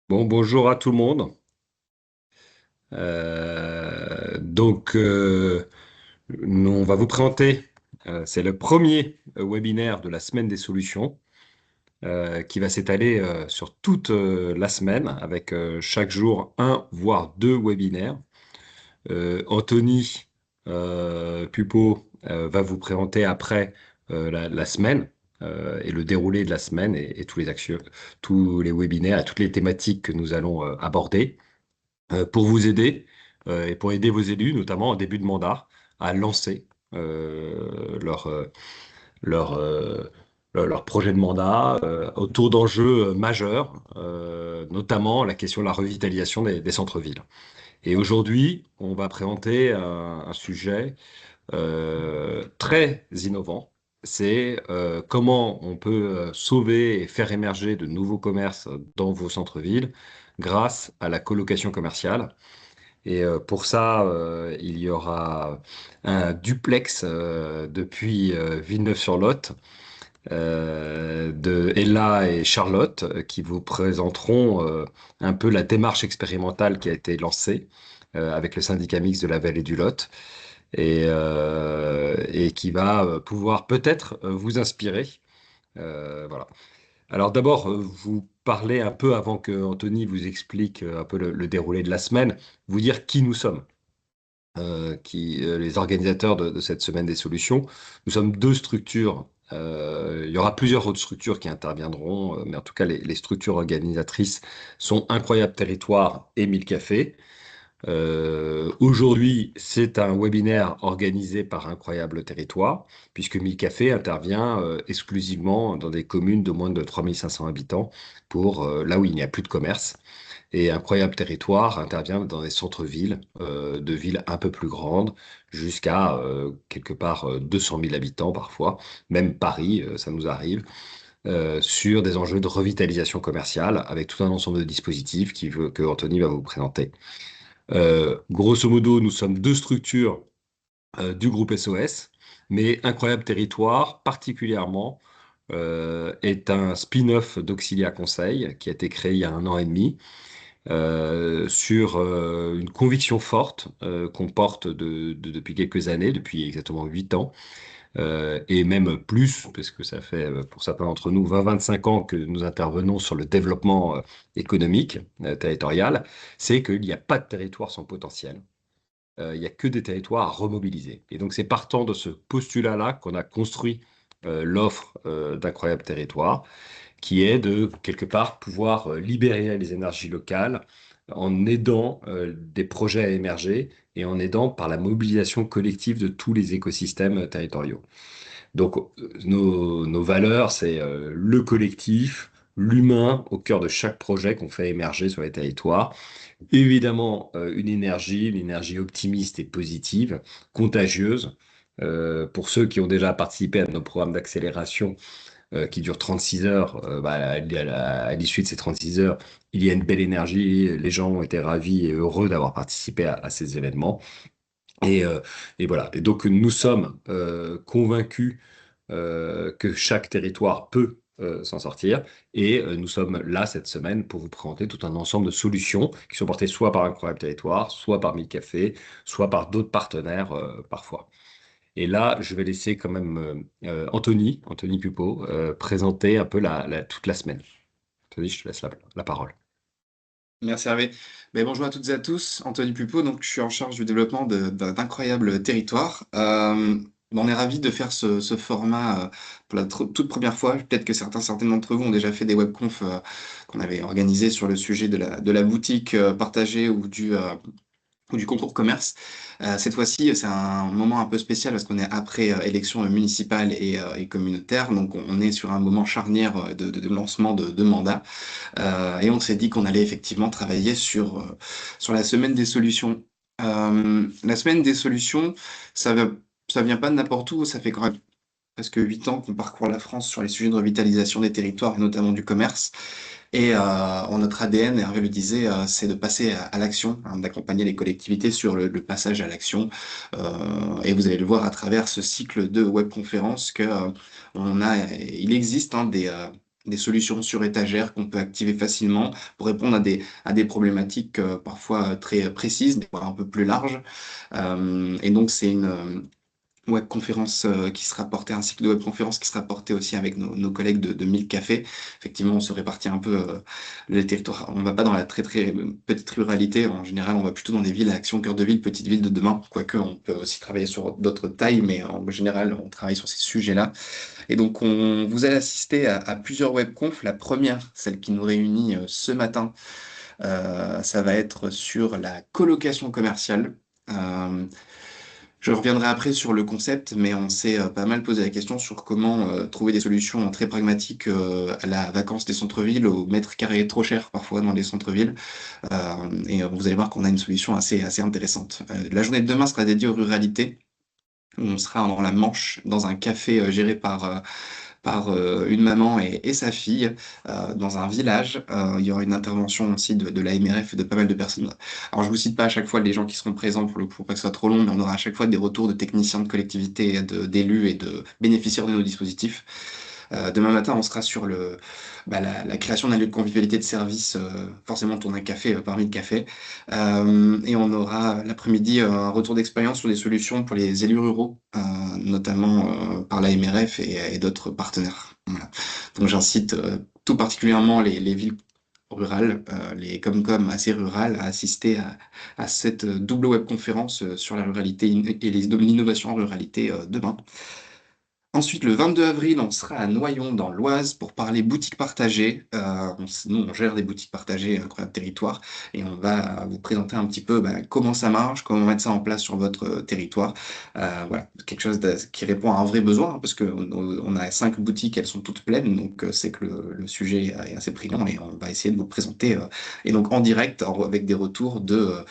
Bonjour à tout le monde. On va vous présenter, c'est le premier webinaire de la semaine des solutions qui va s'étaler sur toute la semaine avec chaque jour un voire deux webinaires. Anthony Pupo va vous présenter après la semaine et le déroulé de la semaine et tous les webinaires et toutes les thématiques que nous allons aborder pour vous aider et pour aider vos élus, notamment en début de mandat, à lancer leur, leur, euh, leur projet de mandat autour d'enjeux majeurs, notamment la question de la revitalisation des centres-villes. Et aujourd'hui, on va présenter un sujet très innovant. C'est comment on peut sauver et faire émerger de nouveaux commerces dans vos centres-villes grâce à la colocation commerciale. Et pour ça, il y aura un duplex depuis Villeneuve-sur-Lot de Ella et Charlotte qui vous présenteront un peu la démarche expérimentale qui a été lancée avec le syndicat mixte de la Vallée du Lot et qui va pouvoir peut-être vous inspirer. Voilà. Alors d'abord, vous parlez un peu avant que Anthony vous explique un peu le déroulé de la semaine, vous dire qui nous sommes les organisateurs de cette semaine des solutions. Nous sommes deux structures. Il y aura plusieurs autres structures qui interviendront, mais en tout cas, les structures organisatrices sont Incroyable Territoire et Mille Cafés. Aujourd'hui, c'est un webinaire organisé par Incroyable Territoire, puisque Mille Cafés intervient exclusivement dans des communes de moins de 3500 habitants, pour là où il n'y a plus de commerce. Et Incroyable Territoire intervient dans des centres-villes, de villes un peu plus grandes, jusqu'à quelque part 200 000 habitants parfois, même Paris, ça nous arrive, sur des enjeux de revitalisation commerciale, avec tout un ensemble de dispositifs que Anthony va vous présenter. Grosso modo, nous sommes deux structures du groupe SOS, mais Incroyable Territoire, particulièrement, est un spin-off d'Auxilia Conseil qui a été créé il y a 1 an et demi sur une conviction forte qu'on porte depuis quelques années, depuis exactement 8 ans, et même plus, parce que ça fait pour certains d'entre nous 20-25 ans que nous intervenons sur le développement économique territorial, c'est qu'il n'y a pas de territoire sans potentiel. Il n'y a que des territoires à remobiliser. Et donc c'est partant de ce postulat-là qu'on a construit l'offre d'Incroyable Territoire qui est de, quelque part, pouvoir libérer les énergies locales en aidant des projets à émerger et en aidant par la mobilisation collective de tous les écosystèmes territoriaux. Donc, nos valeurs, c'est le collectif, l'humain au cœur de chaque projet qu'on fait émerger sur les territoires. Évidemment, une énergie optimiste et positive, contagieuse. Pour ceux qui ont déjà participé à nos programmes d'accélération, qui dure 36 heures, à l'issue de ces 36 heures, il y a une belle énergie, les gens ont été ravis et heureux d'avoir participé à ces événements. Et, euh, et voilà. Et donc nous sommes convaincus que chaque territoire peut s'en sortir. Et nous sommes là cette semaine pour vous présenter tout un ensemble de solutions qui sont portées soit par Incroyable Territoire, soit par Mille Cafés, soit par d'autres partenaires parfois. Et là, je vais laisser quand même Anthony Pupo, présenter un peu toute la semaine. Anthony, je te laisse la parole. Merci Hervé. Bonjour à toutes et à tous, Anthony Pupo, donc je suis en charge du développement d'Incroyable Territoire. On est ravis de faire ce format pour la toute première fois. Peut-être que certains d'entre vous ont déjà fait des webconf qu'on avait organisés sur le sujet de la boutique partagée ou du concours commerce. Cette fois-ci, c'est un moment un peu spécial parce qu'on est après élections municipales et communautaires, donc on est sur un moment charnière de lancement de mandat. Et on s'est dit qu'on allait effectivement travailler sur la semaine des solutions. La semaine des solutions, ça vient pas de n'importe où, ça fait quand même presque 8 ans qu'on parcourt la France sur les sujets de revitalisation des territoires et notamment du commerce. Et en notre ADN, Hervé le disait, c'est de passer à l'action, hein, d'accompagner les collectivités sur le passage à l'action. Et vous allez le voir à travers ce cycle de webconférences il existe hein, des solutions sur étagère qu'on peut activer facilement pour répondre à des problématiques parfois très précises, des fois un peu plus larges. Et donc, c'est une webconférence qui sera portée, un cycle de webconférence qui sera porté aussi avec nos collègues de 1000 cafés. Effectivement, on se répartit un peu les territoires. On ne va pas dans la très très petite ruralité. En général, on va plutôt dans des villes à action cœur de ville, petites villes de demain. Quoique, on peut aussi travailler sur d'autres tailles, mais en général, on travaille sur ces sujets-là. Et donc, vous allez assister à plusieurs webconf. La première, celle qui nous réunit ce matin, ça va être sur la colocation commerciale. Euh, je reviendrai après sur le concept, mais on s'est pas mal posé la question sur comment trouver des solutions très pragmatiques à la vacance des centres-villes, au mètre carré trop cher parfois dans les centres-villes. Vous allez voir qu'on a une solution assez intéressante. La journée de demain sera dédiée aux ruralités. On sera dans la Manche, dans un café géré par une maman et sa fille dans un village. Il y aura une intervention aussi de la MRF et de pas mal de personnes. Alors, je vous cite pas à chaque fois les gens qui seront présents pour pas que ce soit trop long, mais on aura à chaque fois des retours de techniciens de collectivités, d'élus et de bénéficiaires de nos dispositifs. Demain matin, on sera sur la création d'un lieu de convivialité de service, forcément tourner un café parmi le café. Et on aura l'après-midi un retour d'expérience sur des solutions pour les élus ruraux, notamment par la MRF et d'autres partenaires. Voilà. Donc j'incite tout particulièrement les villes rurales, les Comcom assez rurales, à assister à cette double webconférence sur la ruralité et l'innovation en ruralité demain. Ensuite, le 22 avril, on sera à Noyon, dans l'Oise, pour parler boutique partagée. Nous, on gère des boutiques partagées, Incroyable Territoire, et on va vous présenter un petit peu comment ça marche, comment mettre ça en place sur votre territoire. Voilà, quelque chose qui répond à un vrai besoin, hein, parce qu'on a 5 boutiques, elles sont toutes pleines, donc c'est que le sujet est assez brillant, et on va essayer de vous le présenter, et donc en direct, avec des retours de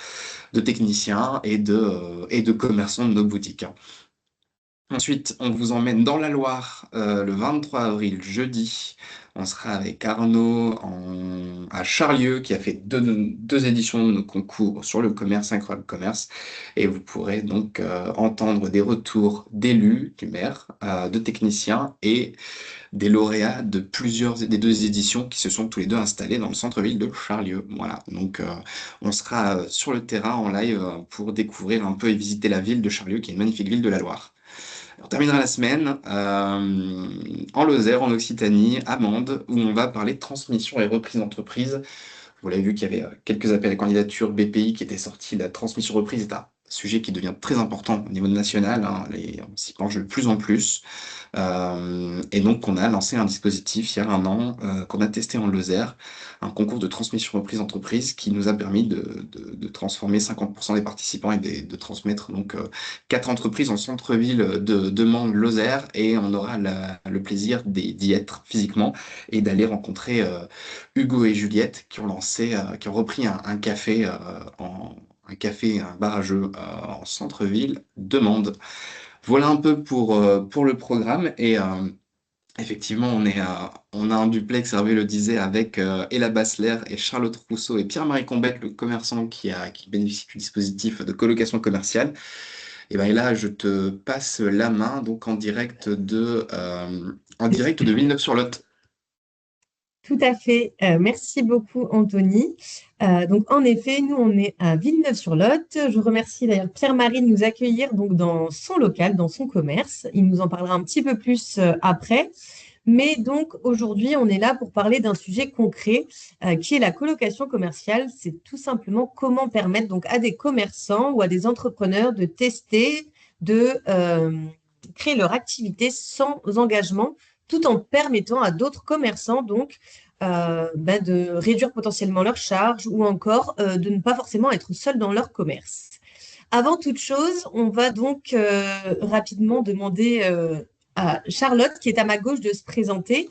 techniciens et de commerçants de nos boutiques, hein. Ensuite, on vous emmène dans la Loire le 23 avril, jeudi. On sera avec Arnaud à Charlieu, qui a fait deux éditions de nos concours sur le commerce, Incroyable Commerce. Et vous pourrez donc entendre des retours d'élus, du maire, de techniciens et des lauréats de plusieurs des 2 éditions qui se sont tous les deux installés dans le centre-ville de Charlieu. Voilà, donc on sera sur le terrain en live pour découvrir un peu et visiter la ville de Charlieu, qui est une magnifique ville de la Loire. On terminera la semaine en Lozère, en Occitanie, à Mende, où on va parler de transmission et reprise d'entreprise. Vous l'avez vu qu'il y avait quelques appels à candidature BPI qui étaient sortis. La transmission reprise est un sujet qui devient très important au niveau national, hein. On s'y penche de plus en plus. Et donc, on a lancé un dispositif il y a un an qu'on a testé en Lozère, un concours de transmission reprise d'entreprise qui nous a permis de transformer 50% des participants et de transmettre donc 4 entreprises en centre-ville de Mende, Lozère, et on aura le plaisir d'y être physiquement et d'aller rencontrer Hugo et Juliette qui ont repris un café un bar à jeux en centre-ville de Mende. Voilà un peu pour le programme. Et effectivement, on a un duplex, Hervé le disait, avec Ella Bassler et Charlotte Rousseau et Pierre-Marie Combette, le commerçant qui bénéficie du dispositif de colocation commerciale. Et là, je te passe la main donc en direct de Villeneuve-sur-Lot. Tout à fait. Merci beaucoup, Anthony. Donc, en effet, nous, on est à Villeneuve-sur-Lot. Je remercie d'ailleurs Pierre-Marie de nous accueillir donc dans son local, dans son commerce. Il nous en parlera un petit peu plus après. Mais donc, aujourd'hui, on est là pour parler d'un sujet concret qui est la colocation commerciale. C'est tout simplement comment permettre donc à des commerçants ou à des entrepreneurs de tester, de créer leur activité sans engagement, tout en permettant à d'autres commerçants donc de réduire potentiellement leurs charges ou encore de ne pas forcément être seuls dans leur commerce. Avant toute chose, on va donc rapidement demander à Charlotte, qui est à ma gauche, de se présenter.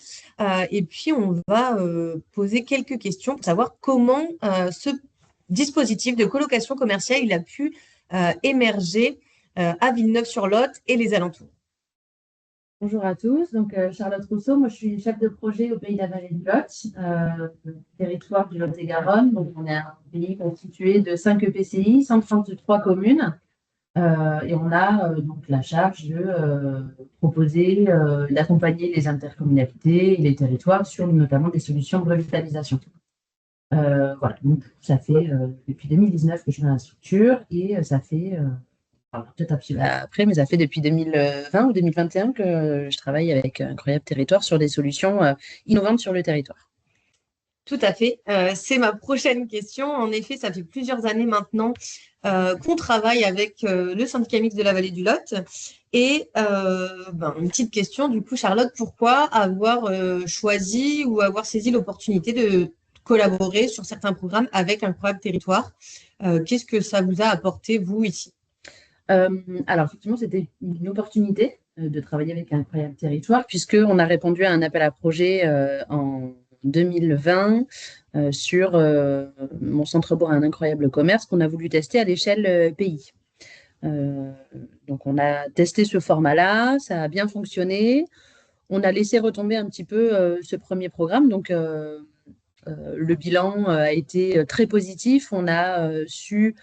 Et puis, on va poser quelques questions pour savoir comment ce dispositif de colocation commerciale il a pu émerger à Villeneuve-sur-Lot et les alentours. Bonjour à tous, donc Charlotte Rousseau, moi je suis chef de projet au Pays de la Vallée du Lot, territoire du Lot-et-Garonne. Donc on est un pays constitué de 5 EPCI, 133 communes. Et on a donc la charge de proposer, d'accompagner les intercommunalités et les territoires sur notamment des solutions de revitalisation. Voilà, donc ça fait depuis 2019 que je suis dans la structure et ça fait, peut-être après, mais ça fait depuis 2020 ou 2021 que je travaille avec Incroyable Territoire sur des solutions innovantes sur le territoire. Tout à fait. C'est ma prochaine question. En effet, ça fait plusieurs années maintenant qu'on travaille avec le syndicat mixte de la vallée du Lot. Et une petite question, du coup, Charlotte, pourquoi avoir choisi ou avoir saisi l'opportunité de collaborer sur certains programmes avec Incroyable Territoire? Qu'est-ce que ça vous a apporté, vous, ici? Alors, effectivement, c'était une opportunité de travailler avec Incroyable Territoire, puisqu'on a répondu à un appel à projet en 2020 sur mon centre-bourg Un Incroyable Commerce qu'on a voulu tester à l'échelle pays. Donc, on a testé ce format-là, ça a bien fonctionné. On a laissé retomber un petit peu ce premier programme. Donc, le bilan a été très positif. On a su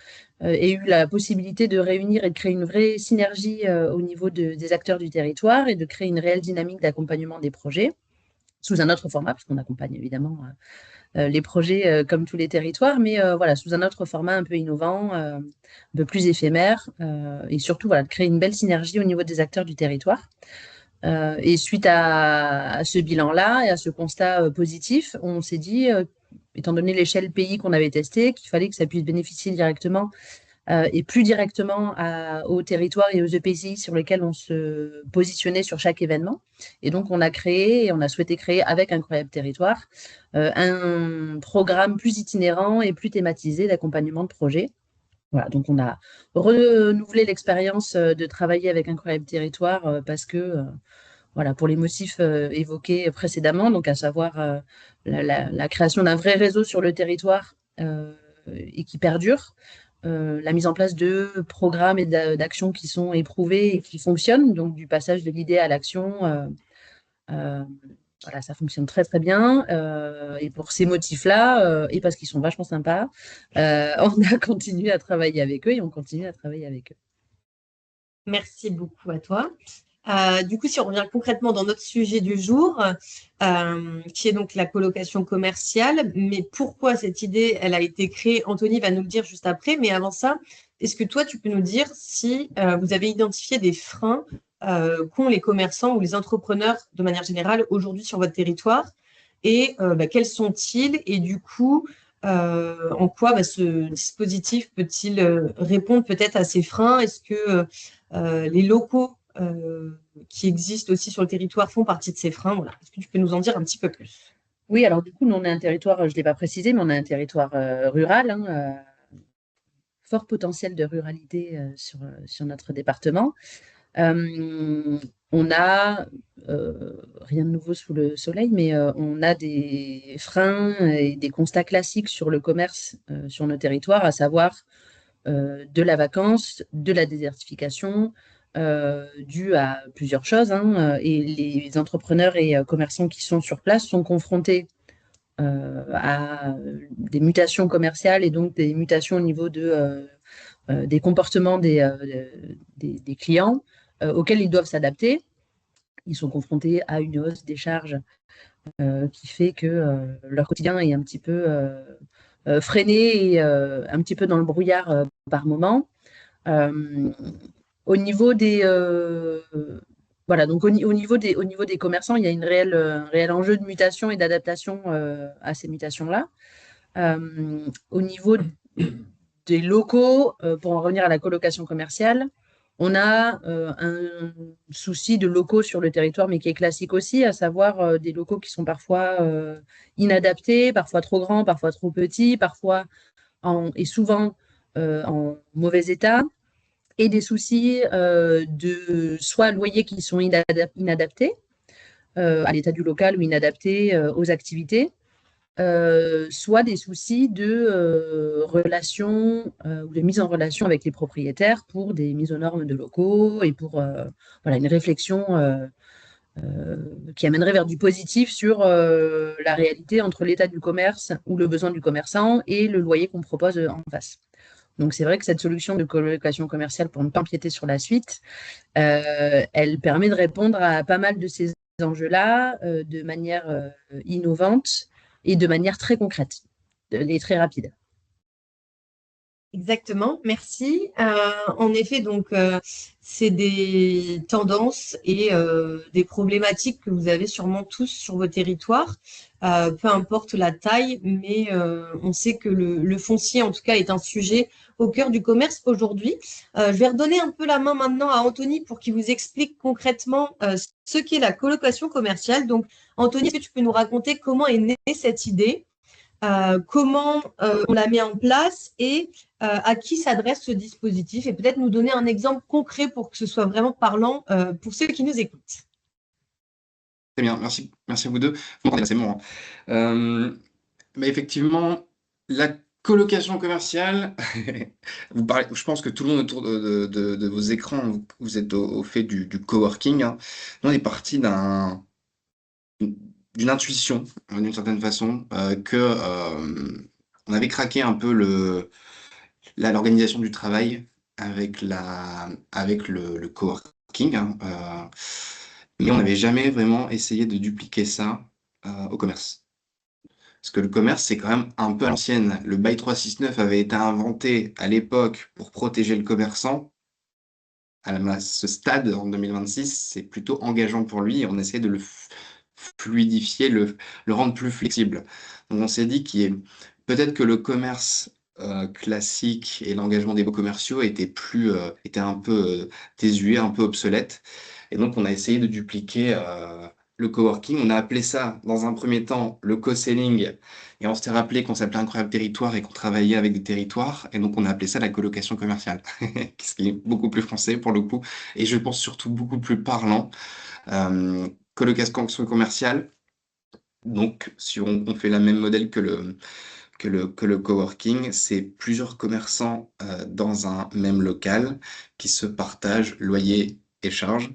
et eu la possibilité de réunir et de créer une vraie synergie au niveau des acteurs du territoire et de créer une réelle dynamique d'accompagnement des projets sous un autre format, parce qu'on accompagne évidemment les projets comme tous les territoires, mais voilà, sous un autre format un peu innovant, un peu plus éphémère, et surtout voilà, de créer une belle synergie au niveau des acteurs du territoire. Et suite à ce bilan-là et à ce constat positif, on s'est dit, étant donné l'échelle pays qu'on avait testé, qu'il fallait que ça puisse bénéficier directement et plus directement aux territoires et aux EPCI sur lesquels on se positionnait sur chaque événement. Et donc, on a créé et on a souhaité créer avec Incroyable Territoire un programme plus itinérant et plus thématisé d'accompagnement de projets. Voilà, donc on a renouvelé l'expérience de travailler avec Incroyable Territoire parce que, voilà, pour les motifs évoqués précédemment, donc à savoir la création d'un vrai réseau sur le territoire et qui perdure, la mise en place de programmes et d'actions qui sont éprouvés et qui fonctionnent, donc du passage de l'idée à l'action. Voilà, ça fonctionne très très bien. Et pour ces motifs-là, et parce qu'ils sont vachement sympas, on a continué à travailler avec eux et on continue à travailler avec eux. Merci beaucoup à toi. Du coup, si on revient concrètement dans notre sujet du jour, qui est donc la colocation commerciale, mais pourquoi cette idée, elle a été créée, Anthony va nous le dire juste après, mais avant ça, est-ce que toi, tu peux nous dire si vous avez identifié des freins qu'ont les commerçants ou les entrepreneurs de manière générale aujourd'hui sur votre territoire et quels sont-ils et du coup, en quoi ce dispositif peut-il répondre peut-être à ces freins? Est-ce que les locaux qui existent aussi sur le territoire font partie de ces freins. Voilà. Est-ce que tu peux nous en dire un petit peu plus? Oui, alors du coup, nous, on a un territoire, je ne l'ai pas précisé, mais on a un territoire rural, fort potentiel de ruralité sur notre département. On a, rien de nouveau sous le soleil, mais on a des freins et des constats classiques sur le commerce sur nos territoires, à savoir de la vacance, de la désertification, due à plusieurs choses. Et les entrepreneurs et commerçants qui sont sur place sont confrontés à des mutations commerciales et donc des mutations au niveau des comportements des clients auxquels ils doivent s'adapter. Ils sont confrontés à une hausse des charges qui fait que leur quotidien est un petit peu freiné et un petit peu dans le brouillard par moment. Au niveau des voilà, donc au niveau des commerçants, il y a un réel enjeu de mutation et d'adaptation à ces mutations-là. Au niveau des locaux, pour en revenir à la colocation commerciale, on a un souci de locaux sur le territoire, mais qui est classique aussi, à savoir des locaux qui sont parfois inadaptés, parfois trop grands, parfois trop petits, parfois et souvent en mauvais état, et des soucis de soit loyers qui sont inadaptés à l'état du local ou inadaptés aux activités, soit des soucis de relations ou de mise en relation avec les propriétaires pour des mises aux normes de locaux et pour voilà, une réflexion qui amènerait vers du positif sur la réalité entre l'état du commerce ou le besoin du commerçant et le loyer qu'on propose en face. Donc, c'est vrai que cette solution de colocation commerciale, pour ne pas empiéter sur la suite, elle permet de répondre à pas mal de ces enjeux-là de manière innovante et de manière très concrète et très rapide. Exactement, merci. En effet, donc c'est des tendances et des problématiques que vous avez sûrement tous sur vos territoires, peu importe la taille, mais on sait que le foncier, en tout cas, est un sujet au cœur du commerce aujourd'hui. Je vais redonner un peu la main maintenant à Anthony pour qu'il vous explique concrètement ce qu'est la colocation commerciale. Donc, Anthony, est-ce que tu peux nous raconter comment est née cette idée? Comment on la met en place et à qui s'adresse ce dispositif et peut-être nous donner un exemple concret pour que ce soit vraiment parlant pour ceux qui nous écoutent. Très bien, merci à vous deux. Vous m'entendez, c'est bon, hein. Mais effectivement, la colocation commerciale, je pense que tout le monde autour de vos écrans, vous êtes au fait du coworking, hein. Nous, on est parti d'une intuition, d'une certaine façon, on avait craqué un peu l'organisation du travail avec le coworking, hein, mais on n'avait jamais vraiment essayé de dupliquer ça au commerce. Parce que le commerce, c'est quand même un peu à l'ancienne. Le bail 369 avait été inventé à l'époque pour protéger le commerçant. À ce stade, en 2026, c'est plutôt engageant pour lui et on essaie de le fluidifier, le rendre plus flexible. Donc on s'est dit peut-être que le commerce classique et l'engagement des beaux commerciaux était un peu désuet, un peu obsolète. Et donc on a essayé de dupliquer le coworking. On a appelé ça, dans un premier temps, le co-selling. Et on s'était rappelé qu'on s'appelait Incroyable Territoire et qu'on travaillait avec des territoires. Et donc on a appelé ça la colocation commerciale, ce qui est beaucoup plus français pour le coup. Et je pense surtout beaucoup plus parlant. Colocation commerciale. Donc, si on fait le même modèle que le coworking, c'est plusieurs commerçants dans un même local qui se partagent loyer et charges.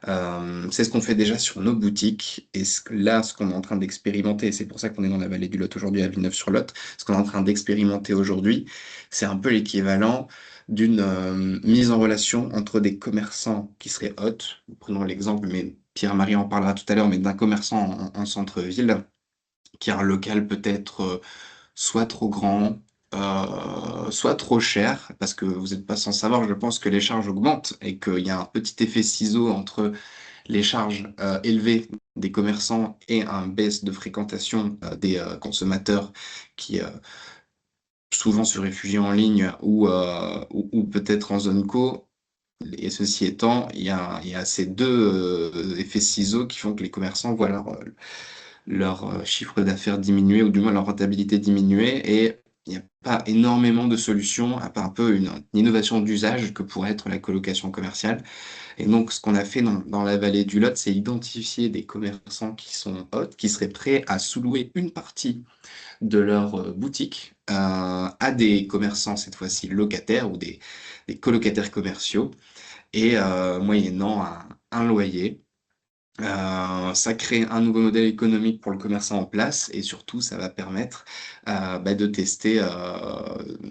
C'est ce qu'on fait déjà sur nos boutiques et ce qu'on est en train d'expérimenter, et c'est pour ça qu'on est dans la vallée du Lot aujourd'hui à Villeneuve-sur-Lot, ce qu'on est en train d'expérimenter aujourd'hui, c'est un peu l'équivalent d'une mise en relation entre des commerçants qui seraient hôtes. Prenons l'exemple, mais Pierre-Marie en parlera tout à l'heure, mais d'un commerçant en centre-ville qui a un local peut-être soit trop grand, soit trop cher, parce que vous n'êtes pas sans savoir, je pense que les charges augmentent et qu'il y a un petit effet ciseau entre les charges élevées des commerçants et un baisse de fréquentation des consommateurs qui souvent se réfugient en ligne ou peut-être en zone co. Et ceci étant, il y a ces deux effets ciseaux qui font que les commerçants voient leur chiffre d'affaires diminuer, ou du moins leur rentabilité diminuer, et il n'y a pas énormément de solutions, à part un peu une innovation d'usage que pourrait être la colocation commerciale. Et donc, ce qu'on a fait dans la vallée du Lot, c'est identifier des commerçants qui sont hôtes, qui seraient prêts à sous-louer une partie de leur boutique à des commerçants, cette fois-ci locataires ou des colocataires commerciaux, et moyennant un loyer. Ça crée un nouveau modèle économique pour le commerçant en place et surtout ça va permettre de tester,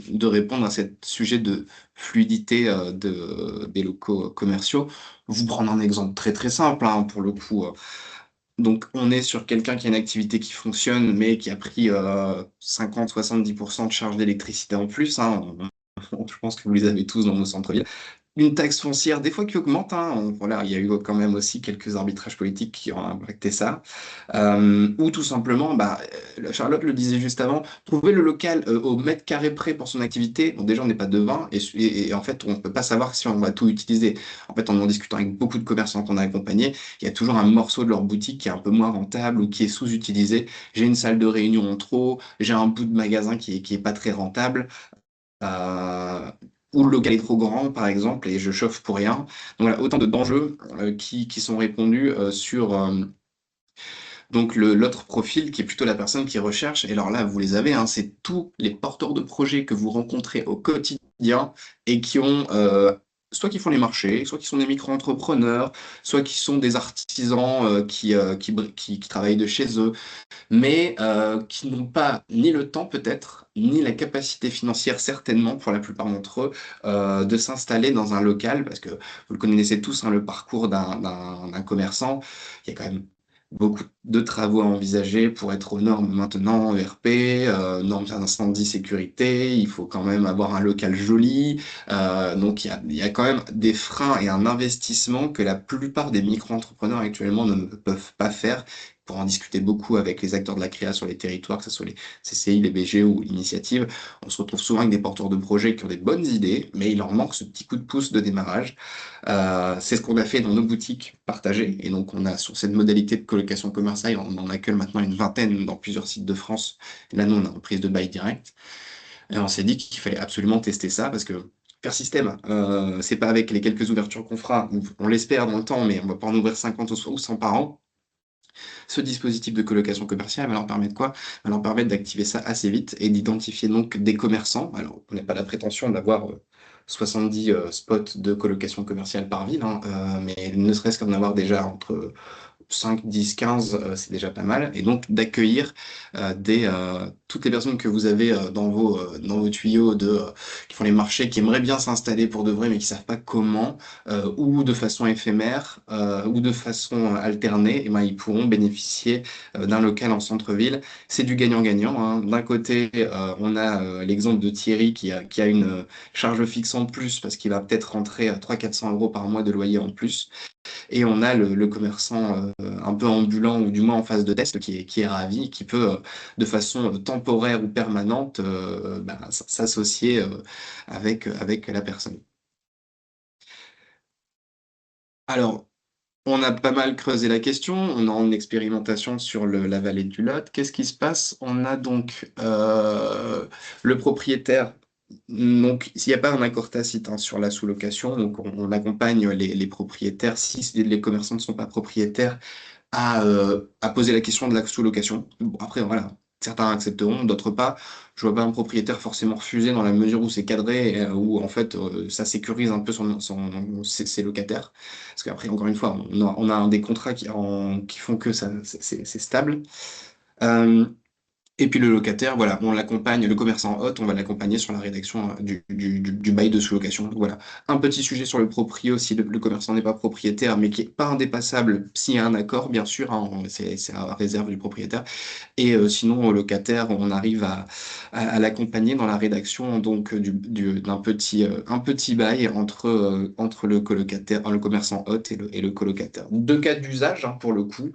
de répondre à ce sujet de fluidité des locaux commerciaux. Vous prendre un exemple très très simple, hein, pour le coup. Donc on est sur quelqu'un qui a une activité qui fonctionne mais qui a pris 50-70% de charges d'électricité en plus, hein. Je pense que vous les avez tous dans nos centres-villes. Une taxe foncière, des fois qui augmente, hein. Voilà, il y a eu quand même aussi quelques arbitrages politiques qui ont impacté ça. Ou tout simplement, Charlotte le disait juste avant, trouver le local au mètre carré près pour son activité. Donc déjà, on n'est pas devin et en fait, on ne peut pas savoir si on va tout utiliser. En fait, en discutant avec beaucoup de commerçants qu'on a accompagnés, il y a toujours un morceau de leur boutique qui est un peu moins rentable ou qui est sous-utilisé. J'ai une salle de réunion en trop, j'ai un bout de magasin qui est pas très rentable. Euh, ou le local est trop grand, par exemple, et je chauffe pour rien. Donc voilà, autant d'enjeux qui sont répondus sur donc l'autre profil qui est plutôt la personne qui recherche. Et alors là, vous les avez, hein, c'est tous les porteurs de projets que vous rencontrez au quotidien et qui ont soit qui font les marchés, soit qui sont des micro-entrepreneurs, soit qui sont des artisans qui travaillent de chez eux, mais qui n'ont pas ni le temps peut-être, ni la capacité financière certainement pour la plupart d'entre eux de s'installer dans un local, parce que vous le connaissez tous, hein, le parcours d'un commerçant, il y a quand même beaucoup de travaux à envisager pour être aux normes maintenant, ERP, normes incendie sécurité, il faut quand même avoir un local joli, donc il y a quand même des freins et un investissement que la plupart des micro-entrepreneurs actuellement ne peuvent pas faire, pour en discuter beaucoup avec les acteurs de la créa sur les territoires, que ce soit les CCI, les BG ou l'initiative. On se retrouve souvent avec des porteurs de projets qui ont des bonnes idées, mais il leur manque ce petit coup de pouce de démarrage. C'est ce qu'on a fait dans nos boutiques partagées. Et donc, on a sur cette modalité de colocation commerciale, on en accueille maintenant une vingtaine dans plusieurs sites de France. Et là, nous, on a une prise de bail direct. Et on s'est dit qu'il fallait absolument tester ça parce que faire système, c'est pas avec les quelques ouvertures qu'on fera. On l'espère dans le temps, mais on va pas en ouvrir 50 ou 100 par an. Ce dispositif de colocation commerciale va leur permettre quoi? Va leur permettre d'activer ça assez vite et d'identifier donc des commerçants. Alors, on n'a pas la prétention d'avoir 70 spots de colocation commerciale par ville, hein, mais ne serait-ce qu'en avoir déjà entre 5, 10, 15, c'est déjà pas mal. Et donc d'accueillir toutes les personnes que vous avez dans vos tuyaux qui font les marchés, qui aimeraient bien s'installer pour de vrai, mais qui savent pas comment, ou de façon éphémère, ou de façon alternée, et ben, ils pourront bénéficier d'un local en centre-ville. C'est du gagnant-gagnant, hein. D'un côté, on a l'exemple de Thierry qui a une charge fixe en plus parce qu'il va peut-être rentrer à 300-400 € par mois de loyer en plus. Et on a le commerçant un peu ambulant ou du moins en phase de test qui est ravi, qui peut de façon temporaire ou permanente s'associer avec la personne. Alors, on a pas mal creusé la question, on est en expérimentation sur la vallée du Lot. Qu'est-ce qui se passe? On a donc le propriétaire. Donc, s'il n'y a pas un accord tacite, hein, sur la sous-location, donc on accompagne les propriétaires, si les commerçants ne sont pas propriétaires, à poser la question de la sous-location. Bon, après, voilà, certains accepteront, d'autres pas. Je vois pas un propriétaire forcément refuser dans la mesure où c'est cadré, où en fait ça sécurise un peu ses locataires. Parce qu'après, encore une fois, on a des contrats qui font que c'est stable. Euh, et puis le locataire, voilà, on l'accompagne, le commerçant hôte, on va l'accompagner sur la rédaction du bail de sous-location. Donc voilà, un petit sujet sur le proprio si le commerçant n'est pas propriétaire, mais qui n'est pas indépassable s'il y a un accord, bien sûr, hein, c'est à réserve du propriétaire. Et sinon, au locataire, on arrive à l'accompagner dans la rédaction donc un petit bail entre le colocataire, le commerçant hôte et le colocataire. Deux cas d'usage, hein, pour le coup.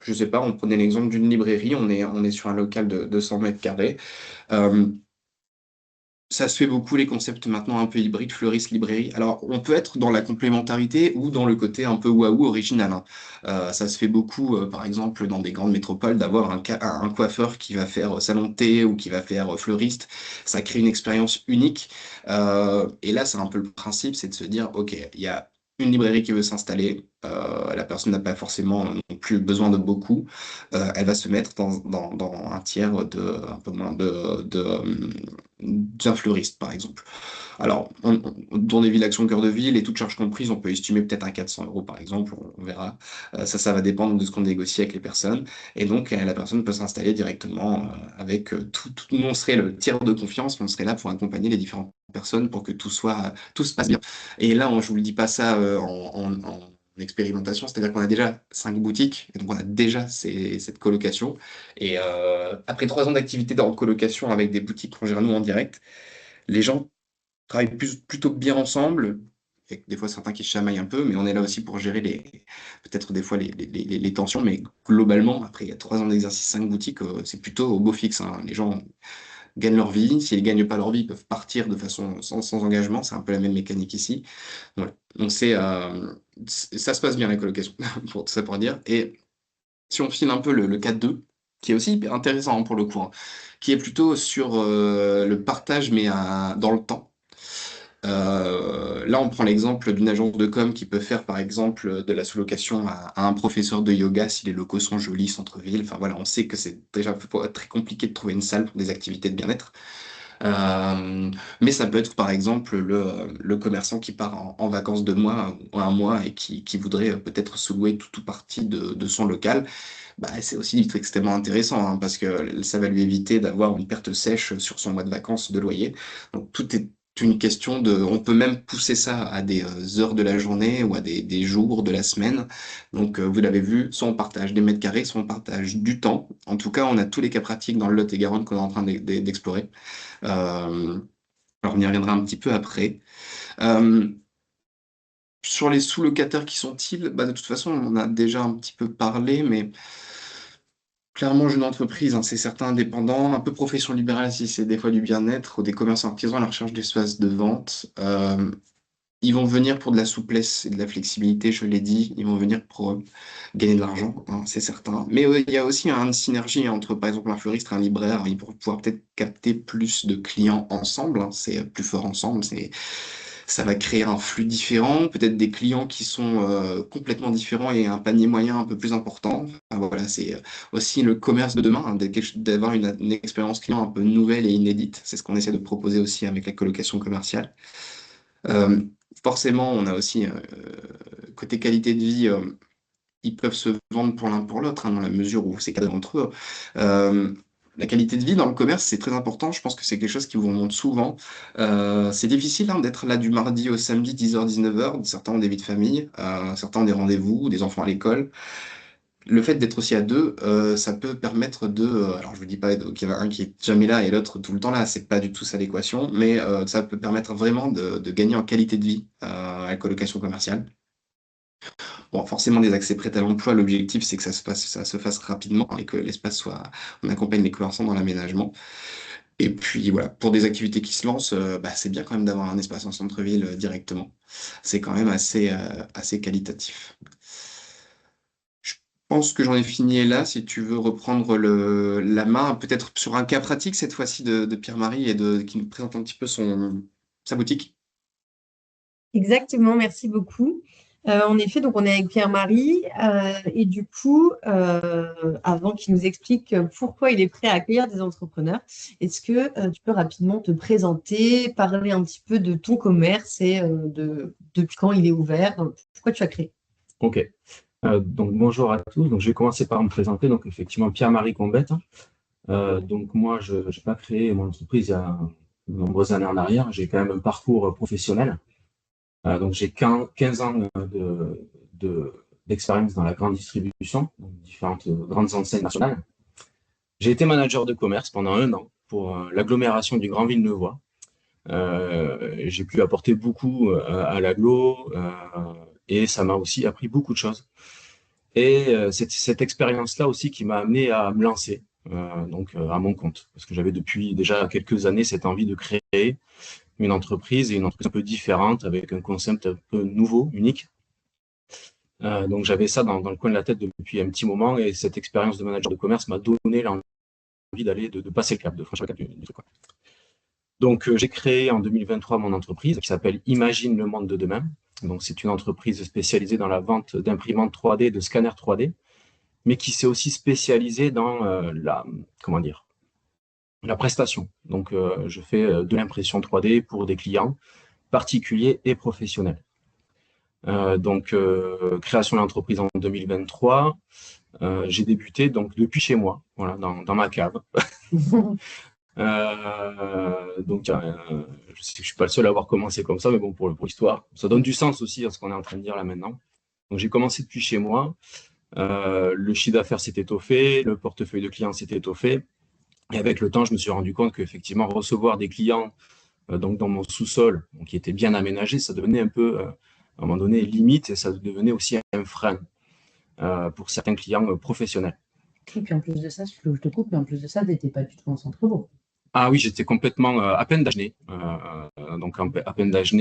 Je sais pas, on prenait l'exemple d'une librairie, on est sur un local de 100 mètres carrés. Euh, Ça se fait beaucoup, les concepts maintenant un peu hybrides, fleuriste, librairie. Alors, on peut être dans la complémentarité ou dans le côté un peu waouh original, hein. Ça se fait beaucoup, par exemple, dans des grandes métropoles, d'avoir un coiffeur qui va faire salon de thé ou qui va faire fleuriste. Ça crée une expérience unique. Et là, c'est un peu le principe, c'est de se dire, OK, il y a une librairie qui veut s'installer. La personne n'a pas forcément non plus besoin de beaucoup. Elle va se mettre dans un tiers un peu moins d'un fleuriste, par exemple. Alors, dans des villes Action Cœur de Ville et toutes charges comprises, on peut estimer peut-être à 400 € par exemple, on verra. Ça va dépendre de ce qu'on négocie avec les personnes. Et donc, la personne peut s'installer directement avec nous, on serait le tiers de confiance, on serait là pour accompagner les différentes personnes pour que tout se passe bien. Et là, je vous le dis pas ça en expérimentation, c'est-à-dire qu'on a déjà 5 boutiques, et donc on a déjà cette colocation. Et après 3 ans d'activité dans colocation avec des boutiques qu'on gère nous en direct, les gens travaillent plutôt bien ensemble. Et des fois certains qui se chamaillent un peu, mais on est là aussi pour gérer peut-être des fois les tensions. Mais globalement, après il y a 3 ans d'exercice, 5 boutiques, c'est plutôt au beau fixe, hein. Les gens gagnent leur vie. S'ils gagnent pas leur vie, ils peuvent partir de façon sans engagement. C'est un peu la même mécanique ici. Voilà. Donc ça se passe bien la colocation, pour tout ça pour dire. Et si on file un peu le cas 2, qui est aussi hyper intéressant, hein, pour le coup, hein, qui est plutôt sur le partage, mais dans le temps. Là, on prend l'exemple d'une agence de com qui peut faire, par exemple, de la sous-location à un professeur de yoga si les locaux sont jolis, centre-ville. Enfin voilà, on sait que c'est déjà très compliqué de trouver une salle pour des activités de bien-être. Mais ça peut être par exemple le commerçant qui part en vacances 2 mois ou un mois et qui voudrait peut-être sous-louer tout ou partie de son local. Bah, c'est aussi du tout extrêmement intéressant hein, parce que ça va lui éviter d'avoir une perte sèche sur son mois de vacances de loyer. Donc tout est une question de... On peut même pousser ça à des heures de la journée ou à des jours de la semaine. Donc vous l'avez vu, soit on partage des mètres carrés, soit on partage du temps. En tout cas, on a tous les cas pratiques dans le Lot-et-Garonne qu'on est en train d'explorer. Euh, alors on y reviendra un petit peu après. Euh, sur les sous-locataires qui sont-ils? Bah, de toute façon, on en a déjà un petit peu parlé, mais clairement, jeune entreprise, hein, c'est certains indépendants, un peu profession libérale si c'est des fois du bien-être, ou des commerçants artisans à la recherche d'espace de vente. Ils vont venir pour de la souplesse et de la flexibilité, je l'ai dit. Ils vont venir pour gagner de l'argent, hein, c'est certain. Mais il y a aussi une synergie entre, par exemple, un fleuriste et un libraire. Ils vont pouvoir peut-être capter plus de clients ensemble, hein, c'est plus fort ensemble. Ça va créer un flux différent, peut-être des clients qui sont complètement différents et un panier moyen un peu plus important. Enfin, voilà, c'est aussi le commerce de demain, hein, d'avoir une expérience client un peu nouvelle et inédite. C'est ce qu'on essaie de proposer aussi avec la colocation commerciale. Euh, Forcément, on a aussi côté qualité de vie, ils peuvent se vendre pour l'un pour l'autre, hein, dans la mesure où c'est cadré entre eux. Euh, la qualité de vie dans le commerce, c'est très important. Je pense que c'est quelque chose qui vous remonte souvent. C'est difficile hein, d'être là du mardi au samedi, 10h, 19h. Certains ont des vies de famille, certains ont des rendez-vous, des enfants à l'école. Le fait d'être aussi à deux, ça peut permettre de... alors, je vous dis pas qu'il y en a un qui est jamais là et l'autre tout le temps là. C'est pas du tout ça l'équation. Mais ça peut permettre vraiment de gagner en qualité de vie à la colocation commerciale. Bon, forcément, des accès prêts à l'emploi, l'objectif, c'est que ça se fasse rapidement et que l'espace soit, on accompagne les commerçants dans l'aménagement. Et puis, voilà, pour des activités qui se lancent, bah, c'est bien quand même d'avoir un espace en centre-ville directement. C'est quand même assez qualitatif. Je pense que j'en ai fini là. Si tu veux reprendre la main, peut-être sur un cas pratique cette fois-ci de Pierre-Marie et qui nous présente un petit peu sa boutique. Exactement, merci beaucoup. En effet, donc on est avec Pierre-Marie et du coup, avant qu'il nous explique pourquoi il est prêt à accueillir des entrepreneurs, est-ce que tu peux rapidement te présenter, parler un petit peu de ton commerce et depuis quand il est ouvert, pourquoi tu as créé? Ok. Donc bonjour à tous. Donc je vais commencer par me présenter. Donc effectivement Pierre-Marie Combette. Donc moi je n'ai pas créé mon entreprise il y a de nombreuses années en arrière. J'ai quand même un parcours professionnel. Donc j'ai 15 ans d'expérience dans la grande distribution, donc différentes grandes enseignes nationales. J'ai été manager de commerce pendant 1 an pour l'agglomération du Grand Villeneuvois. J'ai pu apporter beaucoup à l'agglo et ça m'a aussi appris beaucoup de choses. Et c'est cette expérience-là aussi qui m'a amené à me lancer à mon compte. Parce que j'avais depuis déjà quelques années cette envie de créer une entreprise et une entreprise un peu différente avec un concept un peu nouveau, unique. Donc j'avais ça dans le coin de la tête depuis un petit moment et cette expérience de manager de commerce m'a donné l'envie de passer le cap, de franchir le cap du truc. Donc j'ai créé en 2023 mon entreprise qui s'appelle Imagine le monde de demain. Donc c'est une entreprise spécialisée dans la vente d'imprimantes 3D, de scanners 3D, mais qui s'est aussi spécialisée dans la prestation. Donc je fais de l'impression 3D pour des clients particuliers et professionnels. Création de l'entreprise en 2023. J'ai débuté donc depuis chez moi, voilà, dans ma cave. Je sais que je suis pas le seul à avoir commencé comme ça, mais bon, pour l'histoire, ça donne du sens aussi à ce qu'on est en train de dire là maintenant. Donc j'ai commencé depuis chez moi. Le chiffre d'affaires s'est étoffé, le portefeuille de clients s'est étoffé. Et avec le temps, je me suis rendu compte qu'effectivement, recevoir des clients donc dans mon sous-sol, qui était bien aménagé, ça devenait un peu, à un moment donné, limite, et ça devenait aussi un frein pour certains clients professionnels. Et puis en plus de ça, je te coupe, mais en plus de ça, tu n'étais pas du tout en centre-bourg. Ah oui, j'étais complètement à peine d'âge à peine d'âge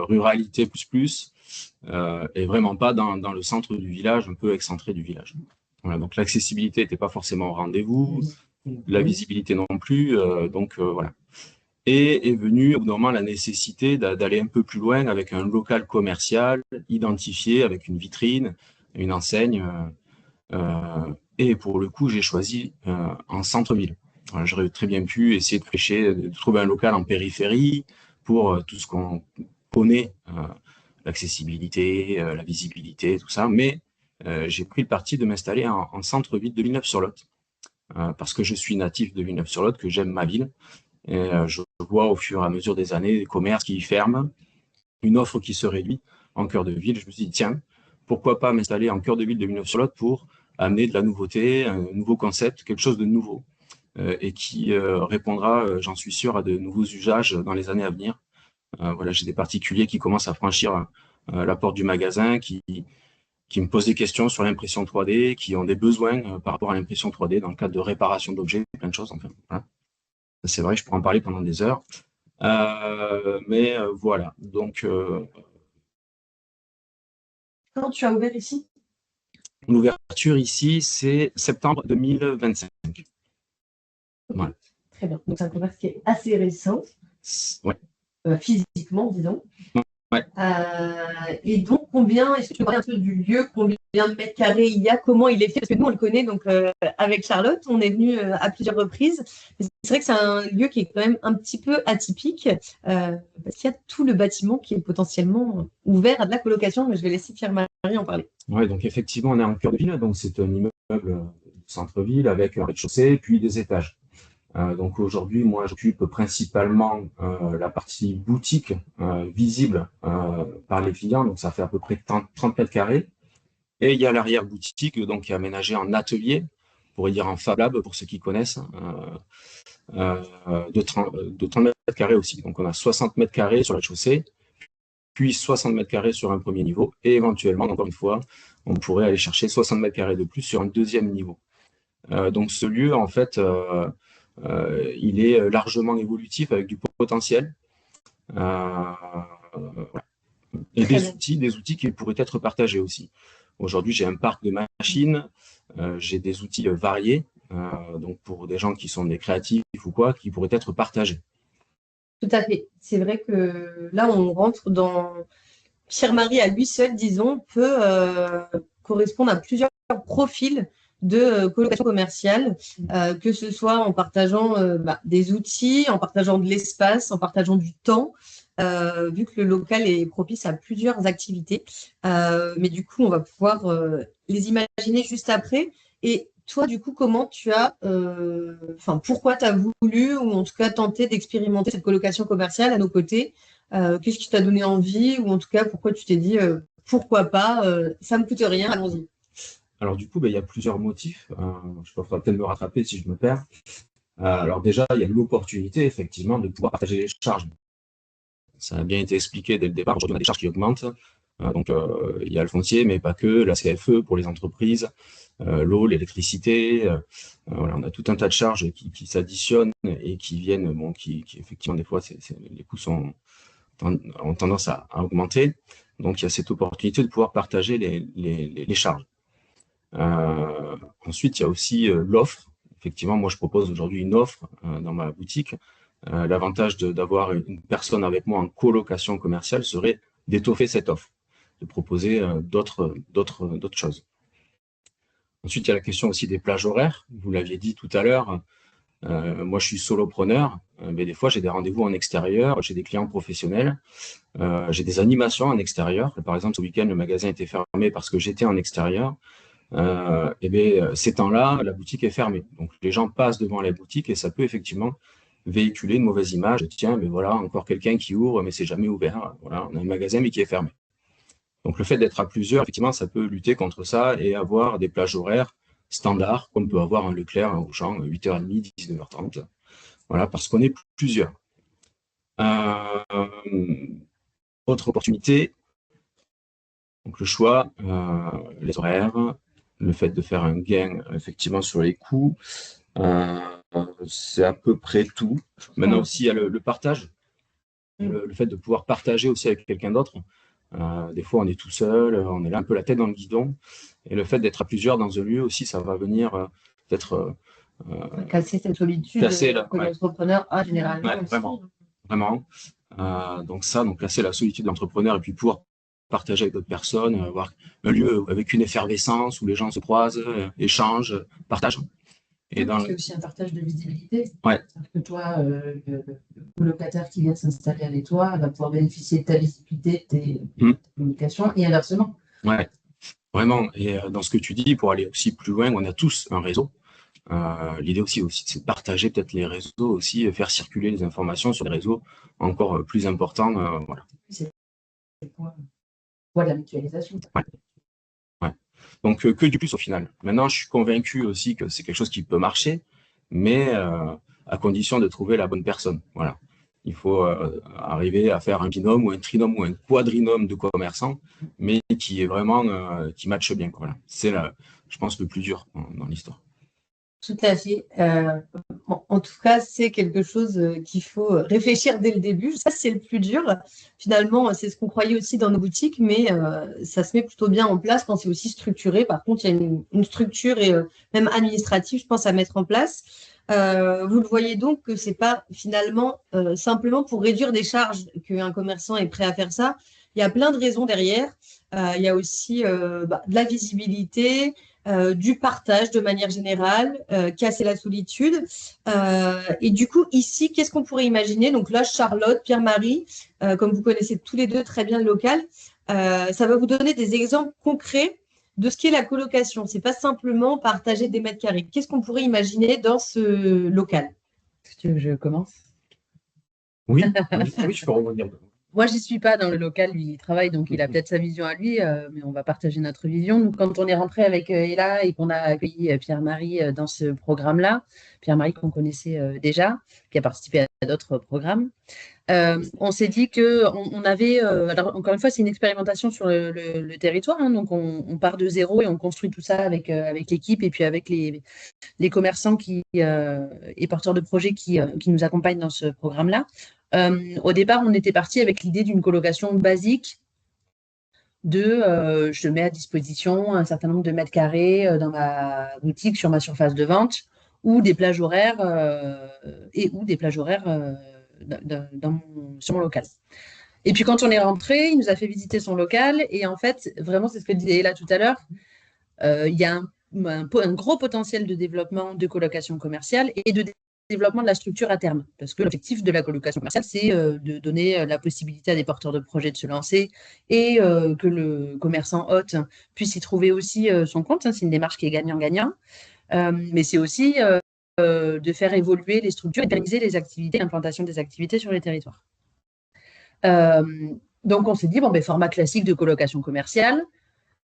ruralité plus, et vraiment pas dans le centre du village, un peu excentré du village. Voilà, donc l'accessibilité n'était pas forcément au rendez-vous, la visibilité non plus, voilà. Et est venue au bout d'un moment la nécessité d'aller un peu plus loin avec un local commercial identifié, avec une vitrine, une enseigne. Et pour le coup, j'ai choisi en centre-ville. J'aurais très bien pu essayer de prêcher, de trouver un local en périphérie pour tout ce qu'on connaît, l'accessibilité, la visibilité, tout ça. Mais j'ai pris le parti de m'installer en centre-ville de Villeneuve-sur-Lot, parce que je suis natif de Villeneuve-sur-Lot, que j'aime ma ville. Et je vois au fur et à mesure des années des commerces qui ferment, une offre qui se réduit en cœur de ville. Je me suis dit, tiens, pourquoi pas m'installer en cœur de ville de Villeneuve-sur-Lot pour amener de la nouveauté, un nouveau concept, quelque chose de nouveau, et qui répondra, j'en suis sûr, à de nouveaux usages dans les années à venir. Voilà, j'ai des particuliers qui commencent à franchir la porte du magasin, qui me posent des questions sur l'impression 3D, qui ont des besoins par rapport à l'impression 3D dans le cadre de réparation d'objets, plein de choses. Enfin, voilà. C'est vrai, je pourrais en parler pendant des heures. Mais voilà, donc Quand tu as ouvert ici? l'ouverture ici, c'est septembre 2025. Ok, Voilà. très bien. Donc c'est un commerce qui est assez récent, Ouais. Physiquement, disons. Ouais. Et donc, est-ce que tu peux parler un peu du lieu, combien de mètres carrés il y a, comment il est fait? Parce que nous, on le connaît, donc avec Charlotte, on est venu à plusieurs reprises. C'est vrai que c'est un lieu qui est quand même un petit peu atypique, parce qu'il y a tout le bâtiment qui est potentiellement ouvert à de la colocation, mais je vais laisser Pierre-Marie en parler. Ouais, donc effectivement, on est en cœur de ville, donc c'est un immeuble centre-ville avec un rez-de-chaussée, puis des étages. Donc aujourd'hui, moi, j'occupe principalement la partie boutique visible par les clients, donc ça fait à peu près 30 mètres carrés. Et il y a l'arrière-boutique, donc qui est aménagée en atelier, on pourrait dire en Fab Lab pour ceux qui connaissent, de 30 mètres carrés aussi. Donc on a 60 mètres carrés sur la chaussée, puis 60 mètres carrés sur un premier niveau, et éventuellement, encore une fois, on pourrait aller chercher 60 mètres carrés de plus sur un deuxième niveau. Donc ce lieu, en fait, il est largement évolutif avec du potentiel. Et des outils qui pourraient être partagés aussi. Aujourd'hui, j'ai un parc de machines, j'ai des outils variés, donc pour des gens qui sont des créatifs ou quoi, qui pourraient être partagés. Tout à fait. C'est vrai que là, on rentre dans... Pierre-Marie, à lui seul, disons, peut correspondre à plusieurs profils de colocation commerciale, que ce soit en partageant des outils, en partageant de l'espace, en partageant du temps, vu que le local est propice à plusieurs activités. Mais du coup, on va pouvoir les imaginer juste après. Et toi, du coup, comment tu as, pourquoi tu as voulu, ou en tout cas tenté d'expérimenter cette colocation commerciale à nos côtés? Qu'est-ce qui t'a donné envie, ou en tout cas, pourquoi tu t'es dit, pourquoi pas, ça ne me coûte rien, allons-y. Alors du coup, il y a plusieurs motifs. Je peux peut-être me rattraper si je me perds. Alors déjà, il y a l'opportunité, effectivement, de pouvoir partager les charges. Ça a bien été expliqué dès le départ. Aujourd'hui, on a des charges qui augmentent. Donc, il y a le foncier, mais pas que, la CFE pour les entreprises, l'eau, l'électricité. Voilà, on a tout un tas de charges qui s'additionnent et qui viennent, qui effectivement, des fois, les coûts ont tendance à augmenter. Donc, il y a cette opportunité de pouvoir partager les charges. Ensuite, il y a aussi l'offre. Effectivement, moi, je propose aujourd'hui une offre dans ma boutique. L'avantage d'avoir une personne avec moi en colocation commerciale serait d'étoffer cette offre, de proposer d'autres choses. Ensuite, il y a la question aussi des plages horaires. Vous l'aviez dit tout à l'heure, moi, je suis solopreneur, mais des fois, j'ai des rendez-vous en extérieur, j'ai des clients professionnels, j'ai des animations en extérieur. Par exemple, ce week-end, le magasin était fermé parce que j'étais en extérieur. Ces temps-là, la boutique est fermée. Donc, les gens passent devant la boutique et ça peut effectivement véhiculer une mauvaise image. Tiens, mais voilà, encore quelqu'un qui ouvre, mais c'est jamais ouvert. Voilà, on a un magasin, mais qui est fermé. Donc, le fait d'être à plusieurs, effectivement, ça peut lutter contre ça et avoir des plages horaires standards, comme peut avoir un Leclerc, un Auchan, 8h30, 19h30. Voilà, parce qu'on est plusieurs. Autre opportunité, donc le choix, les horaires, le fait de faire un gain effectivement sur les coûts, c'est à peu près tout. Maintenant aussi, il y a le partage, le fait de pouvoir partager aussi avec quelqu'un d'autre. Des fois, on est tout seul, on est là un peu la tête dans le guidon. Et le fait d'être à plusieurs dans un lieu aussi, ça va venir peut-être... casser cette solitude que l'entrepreneur a généralement. Ouais, vraiment. Donc casser la solitude de l'entrepreneur et puis pouvoir partager avec d'autres personnes, avoir un lieu avec une effervescence où les gens se croisent, échangent, partagent. Et dans c'est aussi un partage de visibilité. Ouais. C'est-à-dire que toi, le locataire qui vient s'installer avec toi va pouvoir bénéficier de ta visibilité, de ta communication, et inversement. Ouais, vraiment. Et dans ce que tu dis, pour aller aussi plus loin, on a tous un réseau. L'idée aussi, c'est de partager peut-être les réseaux aussi, faire circuler les informations sur des réseaux encore plus importants. Voilà. C'est le point de la mutualisation. Ouais. Donc, que du plus au final. Maintenant, je suis convaincu aussi que c'est quelque chose qui peut marcher, mais à condition de trouver la bonne personne. Voilà. Il faut arriver à faire un binôme ou un trinôme ou un quadrinôme de commerçants, mais qui est vraiment qui matche bien. Voilà. C'est, je pense, le plus dur dans l'histoire. Tout à fait. En tout cas, c'est quelque chose qu'il faut réfléchir dès le début. Ça, c'est le plus dur. Finalement, c'est ce qu'on croyait aussi dans nos boutiques, mais ça se met plutôt bien en place quand c'est aussi structuré. Par contre, il y a une structure et même administrative, je pense, à mettre en place. Vous le voyez donc que c'est pas finalement simplement pour réduire des charges qu'un commerçant est prêt à faire ça. Il y a plein de raisons derrière. Il y a aussi de la visibilité, du partage de manière générale, casser la solitude. Et du coup, ici, qu'est-ce qu'on pourrait imaginer? Donc là, Charlotte, Pierre-Marie, comme vous connaissez tous les deux très bien le local, ça va vous donner des exemples concrets de ce qu'est la colocation. Ce n'est pas simplement partager des mètres carrés. Qu'est-ce qu'on pourrait imaginer dans ce local? Est-ce que tu veux que je commence? Oui, je peux rebondir. Moi, j'y suis pas dans le local, lui, il travaille, donc il a peut-être sa vision à lui, mais on va partager notre vision. Nous, quand on est rentré avec Ella et qu'on a accueilli Pierre-Marie dans ce programme-là, Pierre-Marie qu'on connaissait déjà, qui a participé à d'autres programmes, on s'est dit qu'on avait, alors encore une fois, c'est une expérimentation sur le territoire, hein, donc on part de zéro et on construit tout ça avec l'équipe et puis avec les commerçants et porteurs de projets qui nous accompagnent dans ce programme-là. Au départ, on était parti avec l'idée d'une colocation basique je te mets à disposition un certain nombre de mètres carrés dans ma boutique sur ma surface de vente ou des plages horaires sur mon local. Et puis quand on est rentré, il nous a fait visiter son local et en fait, vraiment, c'est ce que disait Ella tout à l'heure, il y a un gros potentiel de développement de colocation commerciale et de développement de la structure à terme. Parce que l'objectif de la colocation commerciale, c'est de donner la possibilité à des porteurs de projets de se lancer et que le commerçant hôte puisse y trouver aussi son compte. Hein, c'est une démarche qui est gagnant-gagnant. Mais c'est aussi de faire évoluer les structures et d'organiser les activités, l'implantation des activités sur les territoires. Donc, on s'est dit, format classique de colocation commerciale.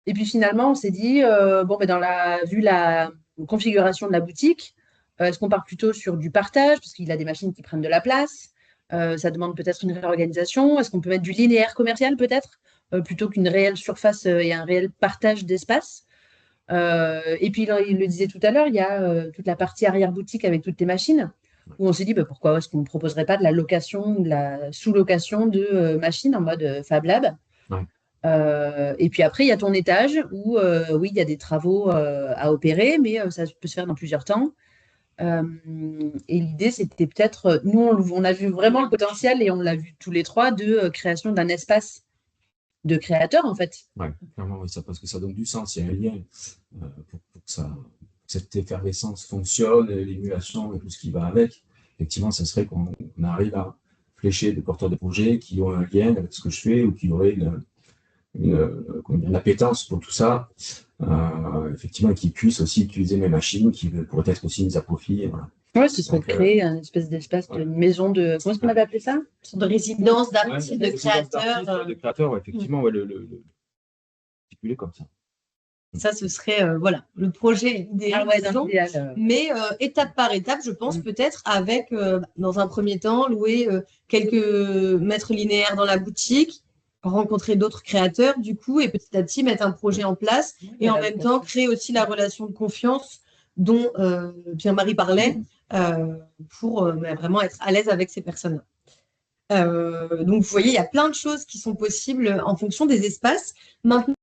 Et puis finalement, on s'est dit, vu la configuration de la boutique, est-ce qu'on part plutôt sur du partage, parce qu'il a des machines qui prennent de la place, ça demande peut-être une réorganisation. Est-ce qu'on peut mettre du linéaire commercial peut-être, plutôt qu'une réelle surface et un réel partage d'espace? Et puis, il le disait tout à l'heure, il y a toute la partie arrière-boutique avec toutes les machines, où on s'est dit, pourquoi est-ce qu'on ne proposerait pas de la location, de la sous-location de machines en mode Fab Lab? Ouais. Et puis après, il y a ton étage où, oui, il y a des travaux à opérer, mais ça peut se faire dans plusieurs temps. Et l'idée, c'était peut-être, nous, on a vu vraiment le potentiel et on l'a vu tous les trois de création d'un espace de créateurs, en fait. Ouais, clairement, oui, parce que ça donne du sens, il y a un lien pour que cette effervescence fonctionne, l'émulation et tout ce qui va avec. Effectivement, ça serait qu'on arrive à flécher des porteurs de projets qui ont un lien avec ce que je fais ou qui auraient une appétence pour tout ça, effectivement, qui puissent aussi utiliser mes machines, qui pourraient être aussi mises à profit. Voilà. Oui, ce serait créer un espèce d'espace de maison de. Comment est-ce qu'on avait appelé ça? Une sorte de résidence d'artistes, de créateurs. De créateurs, effectivement, le stipuler comme ça. Ça, ce serait le projet idéal, mais étape par étape, je pense peut-être avec, dans un premier temps, louer quelques mètres linéaires dans la boutique, rencontrer d'autres créateurs du coup, et petit à petit mettre un projet en place, et en même temps créer aussi la relation de confiance dont Pierre-Marie parlait, pour vraiment être à l'aise avec ces personnes. Donc, vous voyez, il y a plein de choses qui sont possibles en fonction des espaces. Maintenant,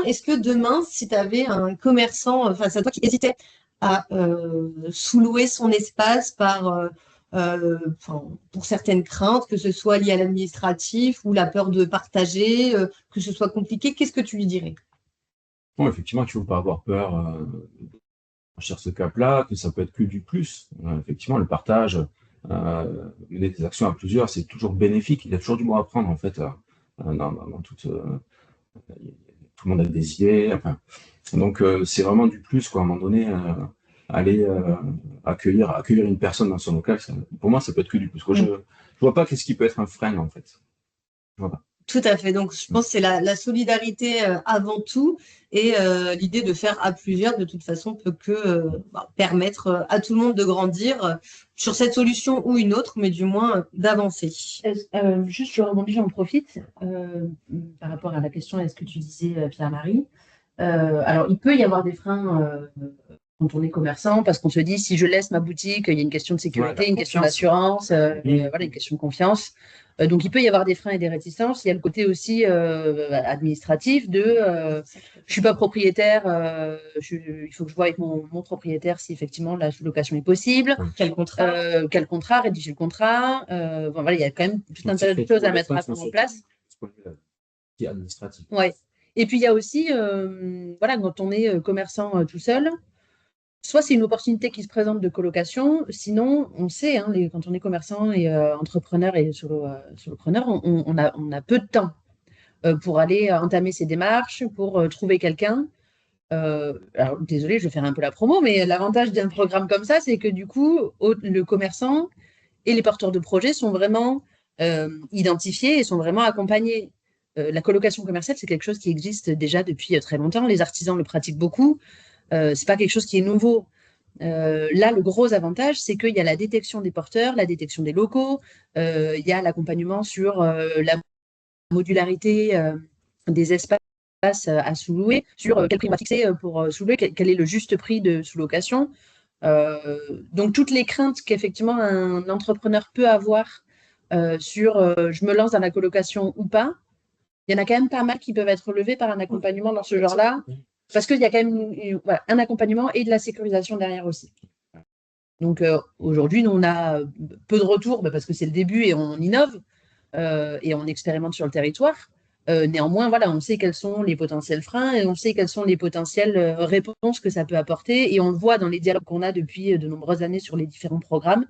est-ce que demain, si tu avais un commerçant face à toi qui hésitait à sous-louer son espace pour certaines craintes, que ce soit lié à l'administratif ou la peur de partager, que ce soit compliqué, qu'est-ce que tu lui dirais? Bon, effectivement, il ne faut pas avoir peur franchir ce cap-là, que ça peut être que du plus. Effectivement, le partage, mener des actions à plusieurs, c'est toujours bénéfique. Il y a toujours du bon à prendre, en fait, dans toute, tout le monde a des idées. Enfin, donc, c'est vraiment du plus, quoi. À un moment donné, aller accueillir une personne dans son local, pour moi, ça peut être que du plus. Quoi. Je vois pas qu'est-ce qui peut être un frein, en fait. Je vois pas. Tout à fait. Donc, je pense que c'est la solidarité avant tout et l'idée de faire à plusieurs, de toute façon, peut que permettre à tout le monde de grandir sur cette solution ou une autre, mais du moins d'avancer. Juste, je rebondis, j'en profite par rapport à la question, est-ce que tu disais, Pierre-Marie. Alors, il peut y avoir des freins quand on est commerçant, parce qu'on se dit, si je laisse ma boutique, il y a une question de sécurité, une question d'assurance, voilà, une question de confiance. Donc, il peut y avoir des freins et des réticences. Il y a le côté aussi administratif de je suis pas propriétaire, il faut que je vois avec mon propriétaire si effectivement la sous-location est possible. Quel contrat, rédiger le contrat. Bon, voilà, il y a quand même tout un tas de choses à mettre en place. Qui est administratif. Ouais. Et puis il y a aussi, voilà, quand on est commerçant tout seul, soit c'est une opportunité qui se présente de colocation, sinon on sait, hein, quand on est commerçant et entrepreneur et solopreneur, on a peu de temps pour aller entamer ses démarches, pour trouver quelqu'un. Alors, désolé, je vais faire un peu la promo, mais l'avantage d'un programme comme ça, c'est que du coup, le commerçant et les porteurs de projets sont vraiment identifiés et sont vraiment accompagnés. La colocation commerciale, c'est quelque chose qui existe déjà depuis très longtemps. Les artisans le pratiquent beaucoup. C'est pas quelque chose qui est nouveau. Là, le gros avantage, c'est qu'il y a la détection des porteurs, la détection des locaux, il y a l'accompagnement sur la modularité des espaces à sous-louer, sur quel prix on va fixer pour sous-louer, quel est le juste prix de sous-location. Donc, toutes les craintes qu'effectivement un entrepreneur peut avoir sur je me lance dans la colocation ou pas, il y en a quand même pas mal qui peuvent être levés par un accompagnement dans ce genre-là, parce qu'il y a quand même voilà, un accompagnement et de la sécurisation derrière aussi. Donc aujourd'hui, nous, on a peu de retours parce que c'est le début et on innove et on expérimente sur le territoire. Néanmoins, voilà, on sait quels sont les potentiels freins et on sait quelles sont les potentielles réponses que ça peut apporter. Et on le voit dans les dialogues qu'on a depuis de nombreuses années sur les différents programmes.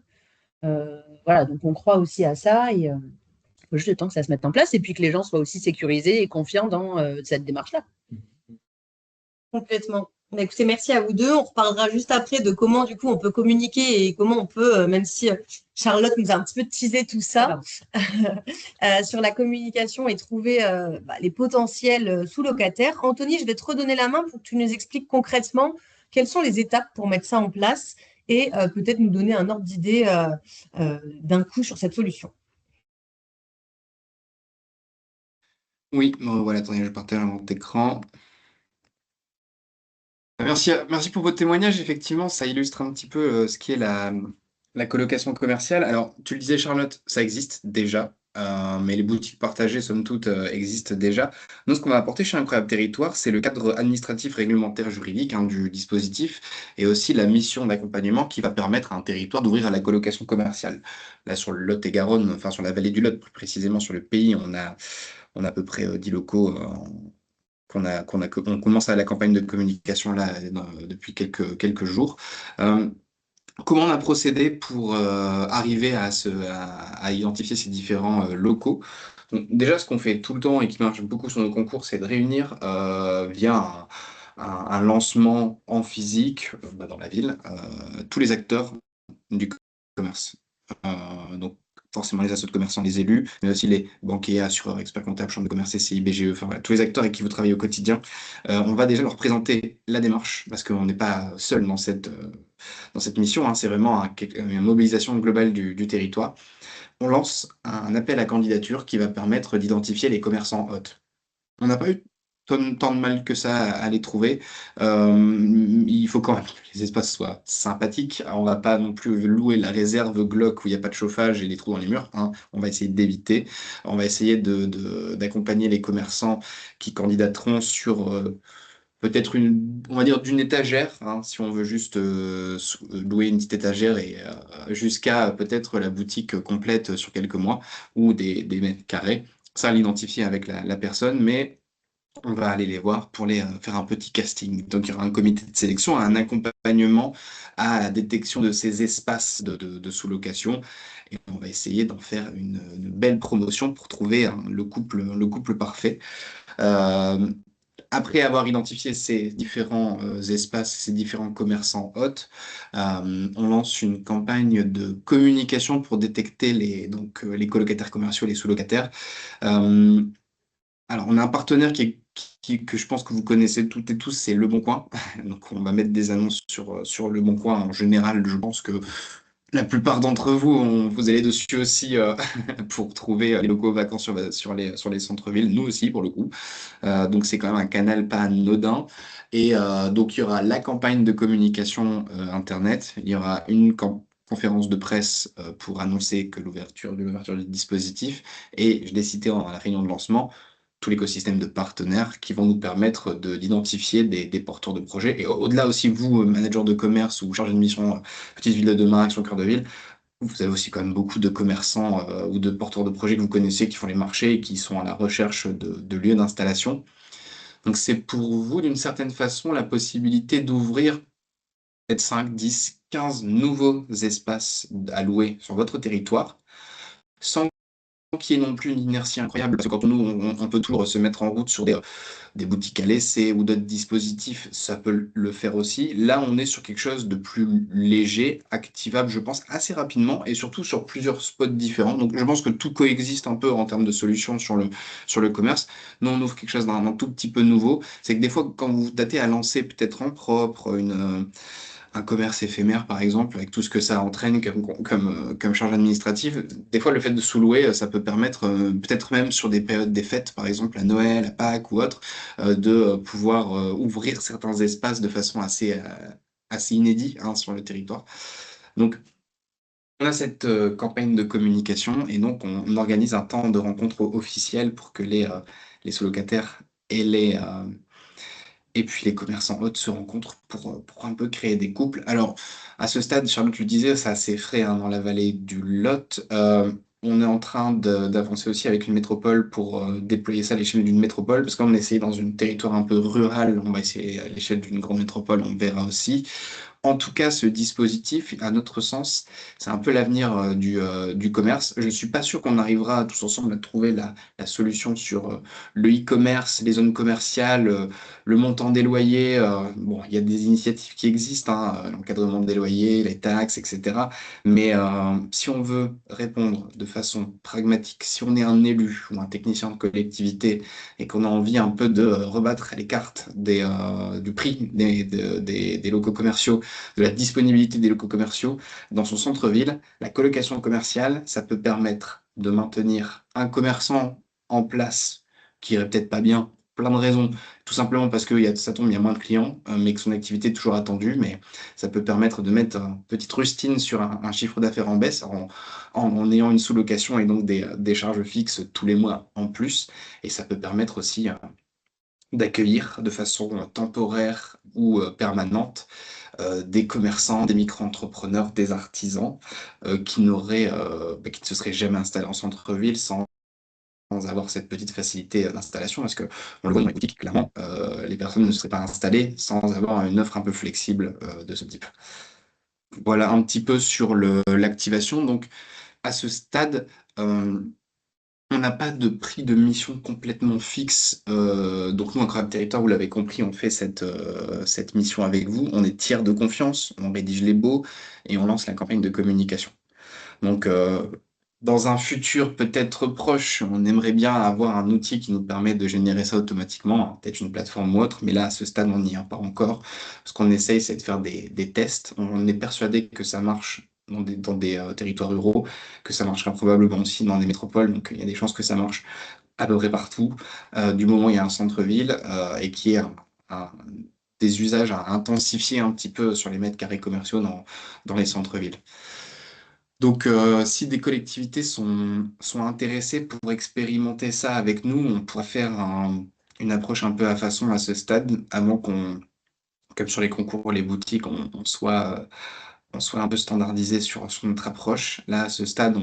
Voilà, donc on croit aussi à ça et il faut juste le temps que ça se mette en place et puis que les gens soient aussi sécurisés et confiants dans cette démarche-là. Complètement. Bah, écoutez, merci à vous deux. On reparlera juste après de comment, du coup, on peut communiquer et comment on peut, même si Charlotte nous a un petit peu teasé tout ça, sur la communication et trouver les potentiels sous-locataires. Anthony, je vais te redonner la main pour que tu nous expliques concrètement quelles sont les étapes pour mettre ça en place et peut-être nous donner un ordre d'idée d'un coup sur cette solution. Oui, bon, voilà, attendez, je partage mon écran. Merci pour votre témoignage. Effectivement, ça illustre un petit peu ce qu'est la colocation commerciale. Alors, tu le disais, Charlotte, ça existe déjà, mais les boutiques partagées, somme toute, existent déjà. Nous, ce qu'on va apporter chez Incroyable Territoire, c'est le cadre administratif, réglementaire, juridique du dispositif et aussi la mission d'accompagnement qui va permettre à un territoire d'ouvrir à la colocation commerciale. Là, sur le Lot-et-Garonne, enfin sur la vallée du Lot, plus précisément sur le pays, on a à peu près 10 locaux on commence à la campagne de communication là depuis quelques jours. Comment on a procédé pour arriver à identifier ces différents locaux? Donc, déjà, ce qu'on fait tout le temps et qui marche beaucoup sur nos concours, c'est de réunir via un lancement en physique dans la ville tous les acteurs du commerce. Donc, forcément les associations de commerçants, les élus, mais aussi les banquiers, assureurs, experts comptables, chambres de commerce, CCI, BGE, enfin voilà, tous les acteurs avec qui vous travaillez au quotidien. On va déjà leur présenter la démarche, parce qu'on n'est pas seul dans cette mission, hein, c'est vraiment une mobilisation globale du territoire. On lance un appel à candidature qui va permettre d'identifier les commerçants hôtes. On n'a pas eu tant de mal que ça à les trouver. Il faut quand même que les espaces soient sympathiques. Alors, on va pas non plus louer la réserve Glock où il n'y a pas de chauffage et les trous dans les murs, hein. On va essayer d'éviter. On va essayer d'accompagner les commerçants qui candidateront sur peut-être on va dire d'une étagère, hein, si on veut juste louer une petite étagère et jusqu'à peut-être la boutique complète sur quelques mois ou des mètres carrés. Ça, à l'identifier avec la personne, mais on va aller les voir pour les faire un petit casting. Donc, il y aura un comité de sélection, un accompagnement à la détection de ces espaces de sous-location. Et on va essayer d'en faire une belle promotion pour trouver le couple parfait. Euh, Après avoir identifié ces différents espaces, ces différents commerçants hôtes, on lance une campagne de communication pour détecter les colocataires commerciaux, les sous-locataires. Euh, alors, on a un partenaire que je pense que vous connaissez toutes et tous, c'est Le Bon Coin. Donc, on va mettre des annonces sur Le Bon Coin. En général, je pense que la plupart d'entre vous, vous allez dessus aussi pour trouver les locaux vacants sur les centres-villes. Nous aussi, pour le coup. Donc, c'est quand même un canal pas anodin. Et donc, il y aura la campagne de communication Internet. Il y aura une conférence de presse pour annoncer que l'ouverture du dispositif. Et je l'ai cité à la réunion de lancement tout l'écosystème de partenaires qui vont nous permettre d'identifier des porteurs de projets. Et au-delà aussi, vous, manager de commerce ou chargé de mission Petite Ville de demain, Action Cœur de Ville, vous avez aussi quand même beaucoup de commerçants ou de porteurs de projets que vous connaissez qui font les marchés et qui sont à la recherche de lieux d'installation. Donc c'est pour vous, d'une certaine façon, la possibilité d'ouvrir peut-être 5, 10, 15 nouveaux espaces à louer sur votre territoire sans qu'il y ait non plus une inertie incroyable. Parce que quand nous, on peut toujours se mettre en route sur des boutiques à laisser ou d'autres dispositifs, ça peut le faire aussi. Là, on est sur quelque chose de plus léger, activable, je pense, assez rapidement et surtout sur plusieurs spots différents. Donc, je pense que tout coexiste un peu en termes de solutions sur le commerce. Nous, on ouvre quelque chose d'un tout petit peu nouveau. C'est que des fois, quand vous vous tâtez à lancer peut-être en propre un commerce éphémère, par exemple, avec tout ce que ça entraîne comme charge administrative. Des fois, le fait de sous-louer, ça peut permettre, peut-être même sur des périodes des fêtes, par exemple à Noël, à Pâques ou autre, de pouvoir ouvrir certains espaces de façon assez inédite hein, sur le territoire. Donc, on a cette campagne de communication et donc on organise un temps de rencontre officiel pour que les sous-locataires et puis les commerçants hôtes se rencontrent pour un peu créer des couples. Alors, à ce stade, Charlotte, tu le disais, c'est assez frais hein, dans la vallée du Lot. On est en train d'avancer aussi avec une métropole pour déployer ça à l'échelle d'une métropole, parce qu'on essaye dans un territoire un peu rural, on va essayer à l'échelle d'une grande métropole, on verra aussi. En tout cas, ce dispositif, à notre sens, c'est un peu l'avenir du commerce. Je ne suis pas sûr qu'on arrivera tous ensemble à trouver la solution sur le e-commerce, les zones commerciales, le montant des loyers. Bon, il y a des initiatives qui existent, hein, l'encadrement des loyers, les taxes, etc. Mais si on veut répondre de façon pragmatique, si on est un élu ou un technicien de collectivité et qu'on a envie un peu de rebattre les cartes du prix des locaux commerciaux, de la disponibilité des locaux commerciaux dans son centre-ville, la colocation commerciale, ça peut permettre de maintenir un commerçant en place qui irait peut-être pas bien, plein de raisons, tout simplement parce que ça tombe, il y a moins de clients, mais que son activité est toujours attendue, mais ça peut permettre de mettre une petite rustine sur un chiffre d'affaires en baisse en ayant une sous-location et donc des charges fixes tous les mois en plus, et ça peut permettre aussi d'accueillir de façon temporaire ou permanente des commerçants, des micro-entrepreneurs, des artisans qui ne se seraient jamais installés en centre-ville sans avoir cette petite facilité d'installation, parce que on le voit dans les boutiques, clairement, les personnes ne seraient pas installées sans avoir une offre un peu flexible de ce type. Voilà un petit peu sur l'activation. Donc, à ce stade, on n'a pas de prix de mission complètement fixe. Donc nous, Incroyable Territoire, vous l'avez compris, on fait cette mission avec vous. On est tiers de confiance, on rédige les baux et on lance la campagne de communication. Donc dans un futur peut-être proche, on aimerait bien avoir un outil qui nous permet de générer ça automatiquement, hein, peut-être une plateforme ou autre, mais là, à ce stade, on n'y est pas encore. Ce qu'on essaye, c'est de faire des tests. On est persuadé que ça marche dans des territoires ruraux, que ça marchera probablement aussi dans des métropoles, donc il y a des chances que ça marche à peu près partout, du moment où il y a un centre-ville et qui est des usages à intensifier un petit peu sur les mètres carrés commerciaux dans les centres-villes. Donc, si des collectivités sont intéressées pour expérimenter ça avec nous, on pourra faire une approche un peu à façon à ce stade, avant comme sur les concours, les boutiques, on soit un peu standardisé sur notre approche. Là, à ce stade,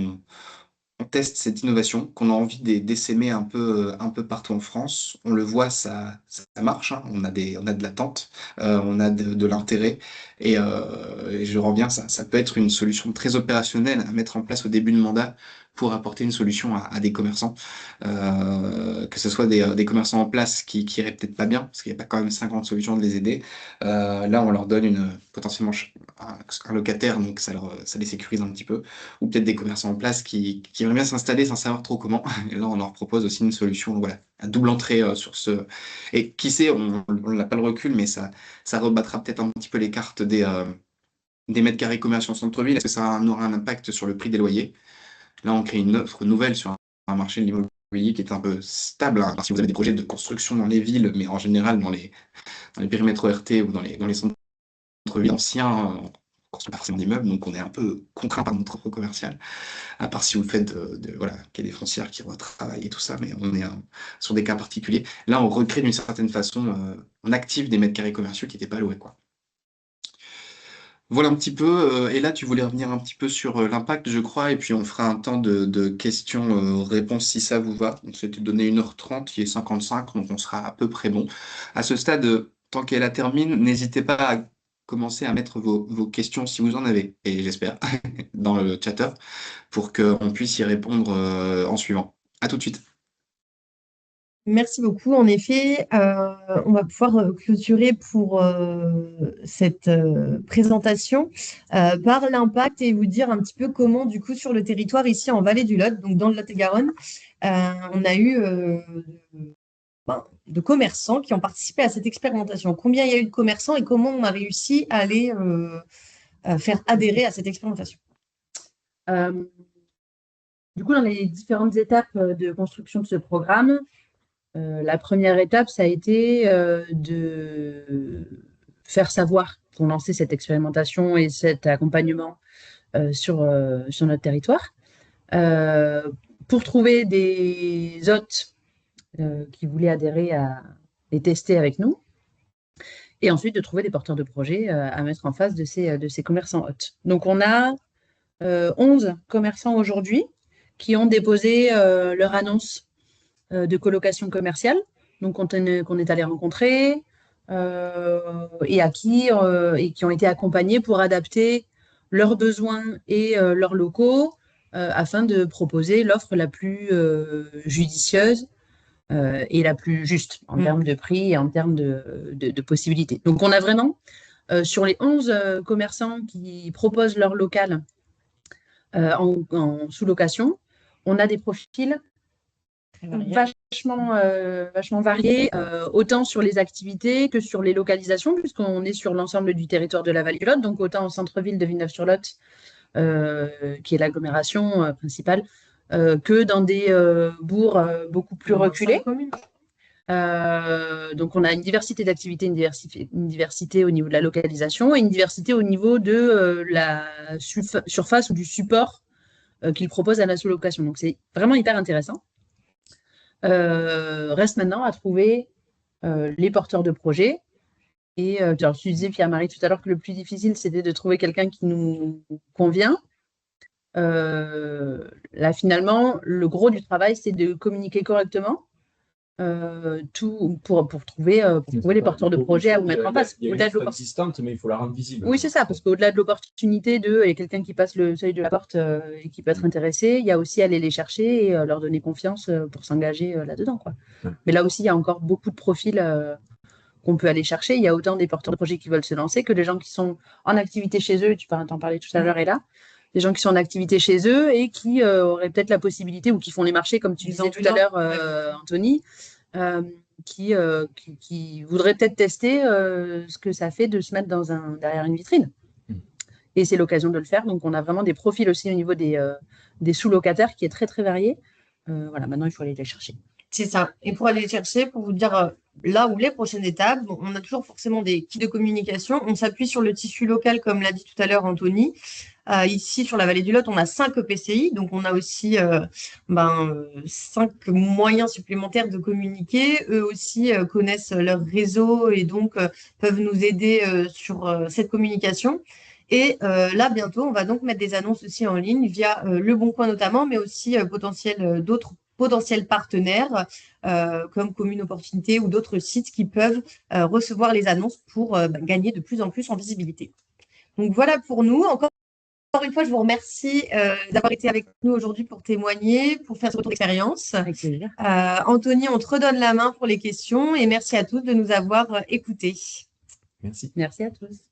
on teste cette innovation, qu'on a envie d'essaimer un peu partout en France. On le voit, ça marche, hein. On a de l'attente, on a de l'intérêt. Et je reviens, ça peut être une solution très opérationnelle à mettre en place au début de mandat pour apporter une solution à des commerçants. Que ce soit des commerçants en place qui iraient peut-être pas bien, parce qu'il n'y a pas quand même 50 solutions de les aider. Là, on leur donne potentiellement un locataire, donc ça les sécurise un petit peu. Ou peut-être des commerçants en place qui aimeraient bien s'installer sans savoir trop comment. Et là, on leur propose aussi une solution, voilà, à double entrée sur ce. Et qui sait, on n'a pas le recul, mais ça rebattra peut-être un petit peu les cartes des mètres carrés commerciaux en centre-ville. Est-ce que ça aura un impact sur le prix des loyers? Là, on crée une offre nouvelle sur un marché de l'immobilier qui est un peu stable, hein. Alors, si vous avez des projets de construction dans les villes, mais en général dans les périmètres ORT ou dans les centres-villes anciens, on ne construit pas forcément d'immeubles, donc on est un peu contraint par notre offre commerciale, à part si vous faites voilà, qu'il y a des foncières qui retravaillent et tout ça, mais on est sur des cas particuliers. Là, on recrée d'une certaine façon, on active des mètres carrés commerciaux qui n'étaient pas loués, quoi. Voilà un petit peu. Et là, tu voulais revenir un petit peu sur l'impact, je crois, et puis on fera un temps de questions-réponses si ça vous va. Donc, c'était donné 1h30, il est 55, donc on sera à peu près bon. À ce stade, tant qu'elle la termine, n'hésitez pas à commencer à mettre vos questions si vous en avez, et j'espère, dans le chatter, pour qu'on puisse y répondre en suivant. À tout de suite. Merci beaucoup. En effet, on va pouvoir clôturer pour cette présentation par l'impact et vous dire un petit peu comment, du coup, sur le territoire ici en Vallée du Lot, donc dans le Lot-et-Garonne, on a eu de commerçants qui ont participé à cette expérimentation. Combien il y a eu de commerçants et comment on a réussi à les faire adhérer à cette expérimentation? Du coup, dans les différentes étapes de construction de ce programme, la première étape, ça a été de faire savoir pour lancer cette expérimentation et cet accompagnement sur notre territoire. Pour trouver des hôtes qui voulaient adhérer et tester avec nous. Et ensuite, de trouver des porteurs de projets à mettre en face de ces commerçants hôtes. Donc, on a 11 commerçants aujourd'hui qui ont déposé leur annonce de colocation commerciale, donc qu'on est allé rencontrer et qui ont été accompagnés pour adapter leurs besoins et leurs locaux afin de proposer l'offre la plus judicieuse et la plus juste en termes de prix et en termes de possibilités. Donc, on a vraiment, sur les 11 commerçants qui proposent leur local en sous-location, on a des profils vachement variés, autant sur les activités que sur les localisations, puisqu'on est sur l'ensemble du territoire de la Vallée du Lot, donc autant au centre-ville de Villeneuve-sur-Lot, qui est l'agglomération principale, que dans des bourgs beaucoup plus reculés. Donc, on a une diversité d'activités, une diversité au niveau de la localisation et une diversité au niveau de la surface ou du support qu'ils proposent à la sous-location. Donc, c'est vraiment hyper intéressant. Reste maintenant à trouver les porteurs de projets. Et alors, tu disais, Pierre-Marie, tout à l'heure que le plus difficile, c'était de trouver quelqu'un qui nous convient. Là, finalement, le gros du travail, c'est de communiquer correctement pour trouver les porteurs de projets à vous mettre en face. Il y a une offre existante, mais il faut la rendre visible. Oui, c'est ça, parce qu'au-delà de l'opportunité il y a quelqu'un qui passe le seuil de la porte et qui peut être intéressé, il y a aussi aller les chercher et leur donner confiance pour s'engager là-dedans, quoi. Ouais. Mais là aussi, il y a encore beaucoup de profils qu'on peut aller chercher. Il y a autant des porteurs de projets qui veulent se lancer que des gens qui sont en activité chez eux, tu t'en parlais tout à l'heure, et là, des gens qui sont en activité chez eux et qui auraient peut-être la possibilité, ou qui font les marchés, comme tu disais tout à l'heure, Anthony, qui voudraient peut-être tester ce que ça fait de se mettre derrière une vitrine. Et c'est l'occasion de le faire. Donc, on a vraiment des profils aussi au niveau des sous-locataires qui est très, très varié. Voilà, maintenant, il faut aller les chercher. C'est ça. Et pour aller les chercher, pour vous dire là où les prochaines étapes, on a toujours forcément des kits de communication. On s'appuie sur le tissu local, comme l'a dit tout à l'heure Anthony. Ici, sur la Vallée du Lot, on a 5 EPCI, donc on a aussi 5 moyens supplémentaires de communiquer. Eux aussi connaissent leur réseau et donc peuvent nous aider sur cette communication. Et là, bientôt, on va donc mettre des annonces aussi en ligne via Le Bon Coin notamment, mais aussi d'autres potentiels partenaires comme Commune Opportunité ou d'autres sites qui peuvent recevoir les annonces pour gagner de plus en plus en visibilité. Donc voilà pour nous. Encore une fois, je vous remercie d'avoir été avec nous aujourd'hui pour témoigner, pour faire ce retour d'expérience. Avec plaisir. Anthony, on te redonne la main pour les questions et merci à tous de nous avoir écoutés. Merci. Merci à tous.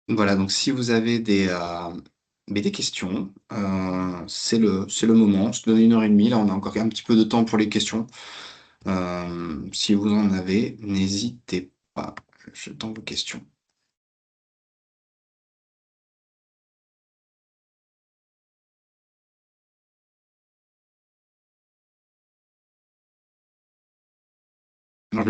Voilà, donc si vous avez des questions, c'est le moment. On se donne 1 heure et demie. Là, on a encore un petit peu de temps pour les questions. Si vous en avez, n'hésitez pas. Je tends vos questions. Alors,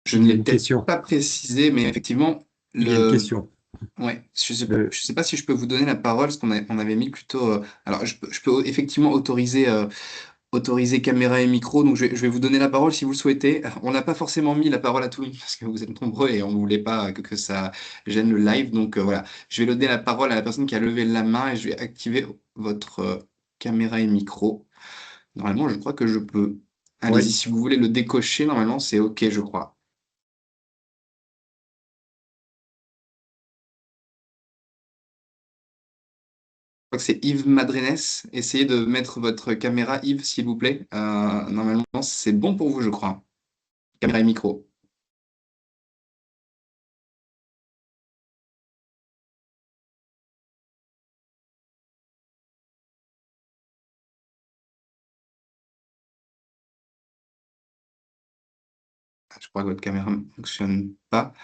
je ne Il y a l'ai une peut-être question. pas précisé, mais effectivement, Il y a une question. ouais, Le- je sais pas si je peux vous donner la parole, parce on avait mis plutôt. Alors, je peux effectivement autoriser caméra et micro, donc je vais vous donner la parole si vous le souhaitez. On n'a pas forcément mis la parole à tout le monde parce que vous êtes nombreux et on ne voulait pas que ça gêne le live. Donc voilà, je vais donner la parole à la personne qui a levé la main et je vais activer votre caméra et micro. Normalement, je crois que je peux. Oui. Allez-y, si vous voulez le décocher, normalement, c'est OK, je crois. Je crois que c'est Yves Madrenes. Essayez de mettre votre caméra, Yves, s'il vous plaît. Normalement, c'est bon pour vous, je crois. Caméra et micro. Ah, je crois que votre caméra ne fonctionne pas.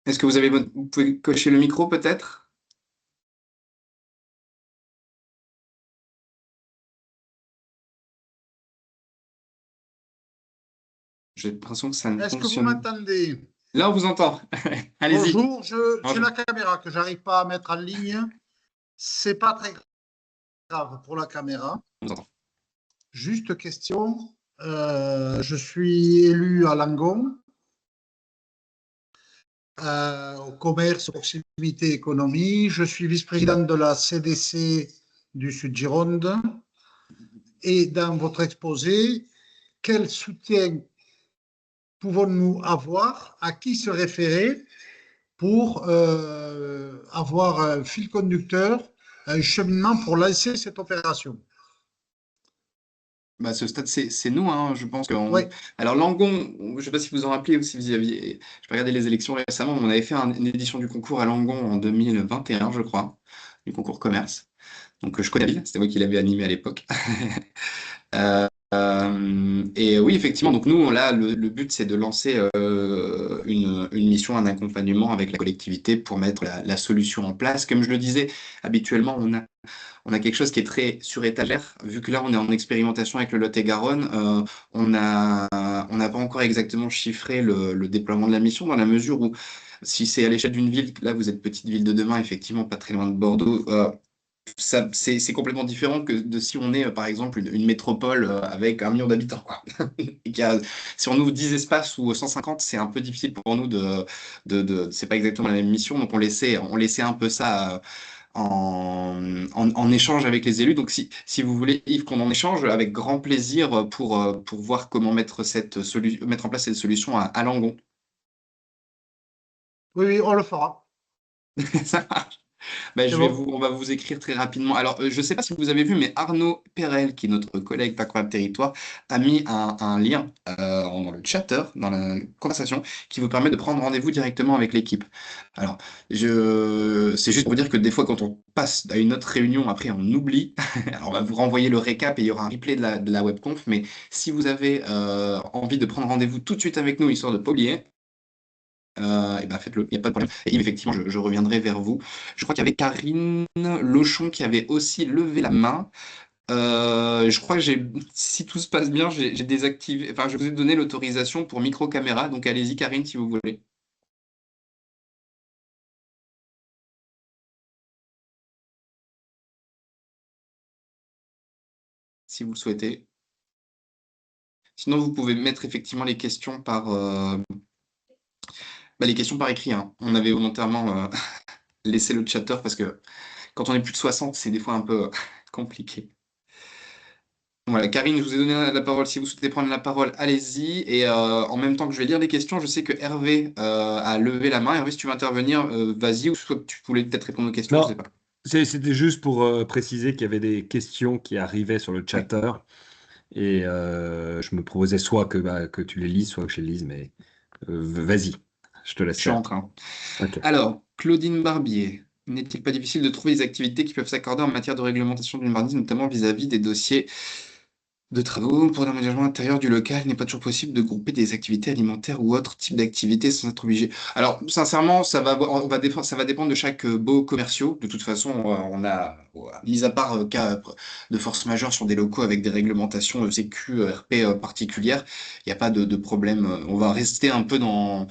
Est-ce que vous pouvez cocher le micro peut-être? J'ai l'impression que ça ne Est-ce que vous fonctionne. m'entendez? Là, on vous entend. Allez-y. Bonjour, j'ai Bonjour. la caméra que j'arrive pas à mettre en ligne. C'est pas très grave pour la caméra. On vous entend. Juste question. Je suis élu à Langon, au commerce, proximité, économie. Je suis vice-président de la CDC du Sud-Gironde. Et dans votre exposé, quel soutien pouvons-nous avoir? À qui se référer pour avoir un fil conducteur, un cheminement pour lancer cette opération? Bah, à ce stade, c'est nous, hein, je pense que Oui, Alors, Langon, je ne sais pas si vous vous en rappelez ou si vous y aviez. Je regardé les élections récemment, on avait fait une édition du concours à Langon en 2021, je crois, du concours commerce. Donc, je connais bien, c'était moi qui l'avais animé à l'époque. Et oui, effectivement, donc nous, là, le but, c'est de lancer une mission, un accompagnement avec la collectivité pour mettre la solution en place. Comme je le disais, habituellement, on a quelque chose qui est très sur étagère. Vu que là, on est en expérimentation avec le Lot-et-Garonne, on n'a pas encore exactement chiffré le déploiement de la mission, dans la mesure où, si c'est à l'échelle d'une ville, là, vous êtes petite ville de demain, effectivement, pas très loin de Bordeaux, c'est complètement différent que de si on est, par exemple, une métropole avec 1 million d'habitants, quoi. Et si on ouvre 10 espaces ou 150, c'est un peu difficile pour nous c'est pas exactement la même mission, donc on laissait un peu ça en échange avec les élus. Donc, si vous voulez, Yves, qu'on en échange, avec grand plaisir pour voir comment mettre en place cette solution à Langon. oui, oui, on le fera. Ça marche. Ben, C'est bon. on va vous écrire très rapidement. Alors, je ne sais pas si vous avez vu, mais Arnaud Perel, qui est notre collègue d'Incroyable Territoire, a mis un lien dans le chatter, dans la conversation, qui vous permet de prendre rendez-vous directement avec l'équipe. Alors, c'est juste pour dire que des fois, quand on passe à une autre réunion, après, on oublie. Alors, on va vous renvoyer le récap et il y aura un replay de la webconf. Mais si vous avez envie de prendre rendez-vous tout de suite avec nous, histoire de ne pas oublier, et ben faites-le, il n'y a pas de problème. Et Yves, effectivement, je reviendrai vers vous. Je crois qu'il y avait Karine Lochon qui avait aussi levé la main. Je crois que si tout se passe bien, j'ai désactivé, enfin, je vous ai donné l'autorisation pour micro-caméra, donc allez-y, Karine, si vous voulez. Si vous le souhaitez. Sinon, vous pouvez mettre effectivement les questions les questions par écrit, hein. On avait volontairement laissé le chatter parce que quand on est plus de 60, c'est des fois un peu compliqué. Voilà, Karine, je vous ai donné la parole. Si vous souhaitez prendre la parole, allez-y. Et en même temps que je vais lire les questions, je sais que Hervé a levé la main. Hervé, si tu veux intervenir, vas-y. Ou soit tu voulais peut-être répondre aux questions, je Non, sais pas. c'était juste pour préciser qu'il y avait des questions qui arrivaient sur le Oui, chatter et je me proposais soit que tu les lises, soit que je les lise, mais vas-y, je te laisse je suis en faire. train. Ok. Alors, Claudine Barbier, n'est-il pas difficile de trouver des activités qui peuvent s'accorder en matière de réglementation d'une mardi, notamment vis-à-vis des dossiers de travaux pour l'aménagement intérieur du local? Il n'est pas toujours possible de grouper des activités alimentaires ou autres types d'activités sans être obligé. Alors, sincèrement, ça va dépendre de chaque beau commerciaux. De toute façon, on a, mis à part cas de force majeure sur des locaux avec des réglementations Sécu, RP particulières, il n'y a pas de problème. On va rester un peu dans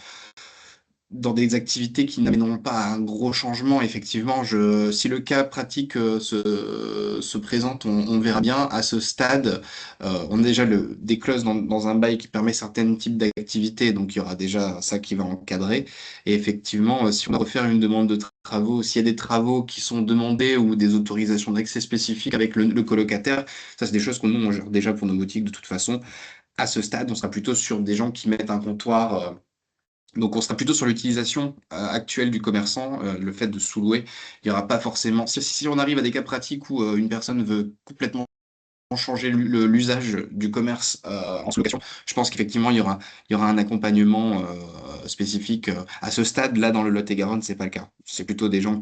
des activités qui n'amèneront pas à un gros changement, effectivement, si le cas pratique se présente, on verra bien. À ce stade, on a déjà des clauses dans un bail qui permet certains types d'activités, donc il y aura déjà ça qui va encadrer. Et effectivement, si on doit refaire une demande de travaux, s'il y a des travaux qui sont demandés ou des autorisations d'accès spécifiques avec le colocataire, ça c'est des choses que nous on gère déjà pour nos boutiques de toute façon. À ce stade, on sera plutôt sur des gens qui mettent un comptoir. Donc, on sera plutôt sur l'utilisation actuelle du commerçant, le fait de sous-louer. Il n'y aura pas forcément. Si on arrive à des cas pratiques où une personne veut complètement changer l'usage du commerce en sous-location, je pense qu'effectivement, il y aura un accompagnement spécifique. À ce stade, là, dans le Lot-et-Garonne, c'est pas le cas. C'est plutôt des gens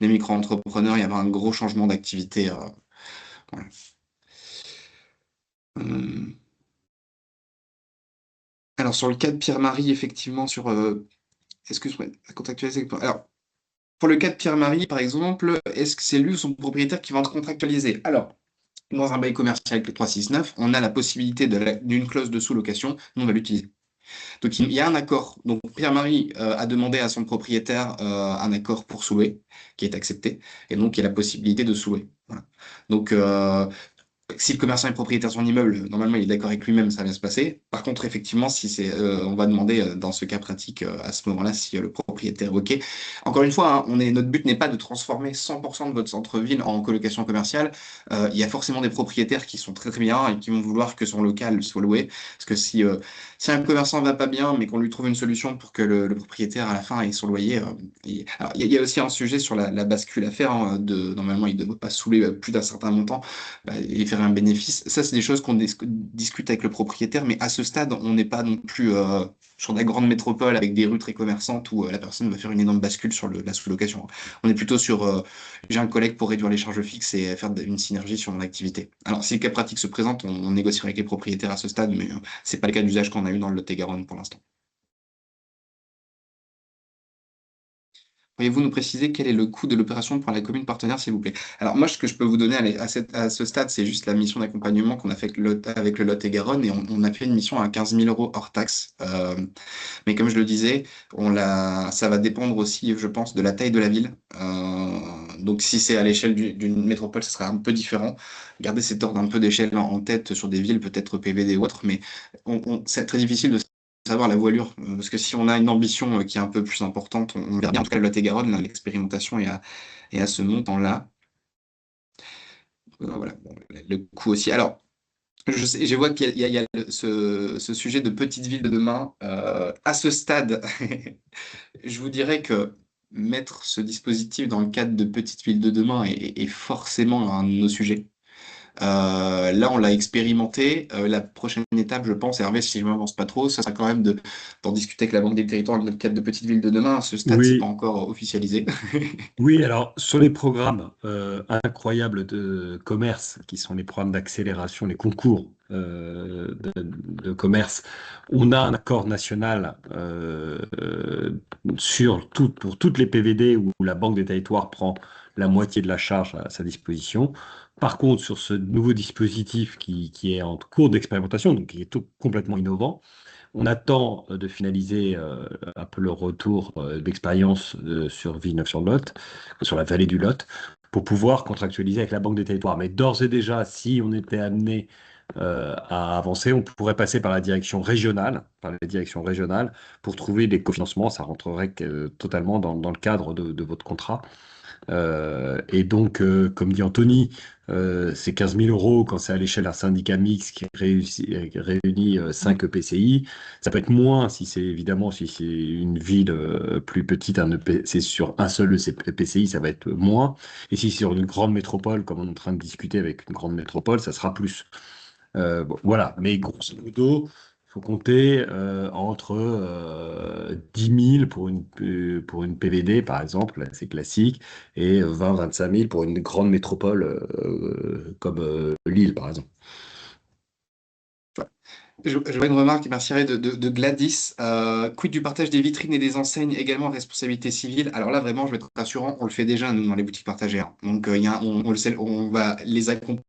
des micro-entrepreneurs, il y avait un gros changement d'activité. Voilà. Hum. Alors, sur le cas de Pierre-Marie, effectivement, excuse-moi, contractualiser. Alors, pour le cas de Pierre-Marie, par exemple, est-ce que c'est lui ou son propriétaire qui va contractualiser? Alors, dans un bail commercial avec le 369, on a la possibilité d'une clause de sous-location, nous on va l'utiliser. Donc il y a un accord. Donc Pierre-Marie a demandé à son propriétaire un accord pour sous-louer, qui est accepté, et donc il y a la possibilité de sous-louer. Voilà. Donc si le commerçant est propriétaire de son immeuble, normalement il est d'accord avec lui-même, ça va bien se passer. Par contre, effectivement, si on va demander dans ce cas pratique à ce moment-là si le propriétaire est OK. Encore une fois, hein, notre but n'est pas de transformer 100% de votre centre-ville en colocation commerciale. Il y a forcément des propriétaires qui sont très très bien et qui vont vouloir que son local soit loué. Parce que si un commerçant va pas bien, mais qu'on lui trouve une solution pour que le propriétaire à la fin ait son loyer, alors, il y a aussi un sujet sur la bascule à faire. Hein, normalement, il ne doit pas saouler plus d'un certain montant et faire un bénéfice. Ça, c'est des choses qu'on discute avec le propriétaire, mais à ce stade, on n'est pas non plus sur la grande métropole avec des rues très commerçantes où la personne va faire une énorme bascule sur la sous-location. On est plutôt sur j'ai un collègue pour réduire les charges fixes et faire une synergie sur mon activité. Alors, si le cas pratique se présente, on négociera avec les propriétaires à ce stade, mais c'est pas le cas d'usage qu'on a eu dans le Lot-et-Garonne pour l'instant. Pourriez-vous nous préciser quel est le coût de l'opération pour la commune partenaire, s'il vous plaît? Alors moi, ce que je peux vous donner à ce stade, c'est juste la mission d'accompagnement qu'on a fait avec le Lot-et-Garonne et on a fait une mission à 15 000 euros hors taxe. Mais comme je le disais, ça va dépendre aussi, je pense, de la taille de la ville. Donc si c'est à l'échelle d'une métropole, ce sera un peu différent. Gardez cet ordre un peu d'échelle en tête sur des villes, peut-être PVD ou autres, mais c'est très difficile de savoir la voilure. Parce que si on a une ambition qui est un peu plus importante, on verra bien. En tout cas, le Lot-et-Garonne, là, l'expérimentation est à ce montant-là. Voilà, bon, le coût aussi. Alors, je vois qu'il y a ce sujet de petite ville de demain. À ce stade, je vous dirais que mettre ce dispositif dans le cadre de petite ville de demain est forcément un de nos sujets. Là, on l'a expérimenté. La prochaine étape, je pense, Hervé, si je ne m'avance pas trop, ça sera quand même d'en discuter avec la Banque des Territoires dans le cadre de Petite Ville de demain. À ce stade, c'est pas Oui, encore officialisé. oui, alors sur les programmes incroyables de commerce, qui sont les programmes d'accélération, les concours de commerce, on a un accord national pour toutes les PVD où la Banque des Territoires prend la moitié de la charge à sa disposition. Par contre, sur ce nouveau dispositif qui est en cours d'expérimentation, donc qui est complètement innovant, on attend de finaliser un peu le retour d'expérience sur Villeneuve-sur-Lot, sur la vallée du Lot, pour pouvoir contractualiser avec la Banque des Territoires. Mais d'ores et déjà, si on était amené à avancer. On pourrait passer par la direction régionale, pour trouver des cofinancements. Ça rentrerait totalement dans le cadre de votre contrat. Et donc, comme dit Anthony, c'est 15 000 euros quand c'est à l'échelle d'un syndicat mixte qui réunit 5 EPCI. Ça peut être moins si c'est une ville plus petite, c'est sur un seul EPCI, ça va être moins. Et si c'est sur une grande métropole, comme on est en train de discuter avec une grande métropole, ça sera plus. Bon, voilà, mais grosso modo, il faut compter entre 10 000 pour une PVD, par exemple, c'est classique, et 20-25 000 pour une grande métropole comme Lille, par exemple. Je vois une remarque, merci Ray, de Gladys. Quid du partage des vitrines et des enseignes, également responsabilité civile? Alors là, vraiment, je vais être rassurant, on le fait déjà, nous, dans les boutiques partagées, hein. Donc, on le sait, on va les accompagner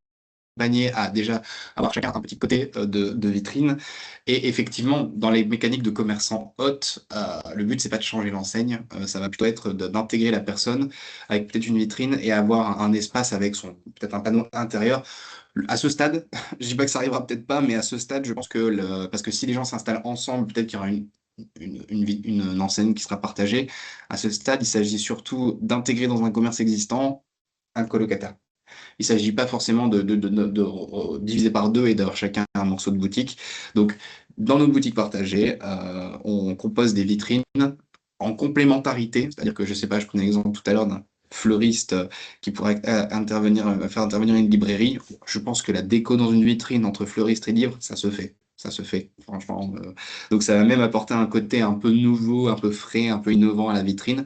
à déjà avoir chacun un petit côté de vitrine. Et effectivement, dans les mécaniques de commerçant hôte, le but, c'est pas de changer l'enseigne, ça va plutôt être d'intégrer la personne avec peut-être une vitrine et avoir un espace avec peut-être un panneau intérieur. À ce stade, je dis pas que ça arrivera peut-être pas, mais à ce stade, je pense que parce que si les gens s'installent ensemble, peut-être qu'il y aura une enseigne qui sera partagée. À ce stade, il s'agit surtout d'intégrer dans un commerce existant un colocataire. Il ne s'agit pas forcément de diviser par deux et d'avoir chacun un morceau de boutique. Donc, dans nos boutiques partagées, on compose des vitrines en complémentarité. C'est-à-dire que, je ne sais pas, je prenais l'exemple tout à l'heure d'un fleuriste qui pourrait faire intervenir une librairie. Je pense que la déco dans une vitrine entre fleuriste et livre, ça se fait. Ça se fait, franchement. Donc, ça va même apporter un côté un peu nouveau, un peu frais, un peu innovant à la vitrine.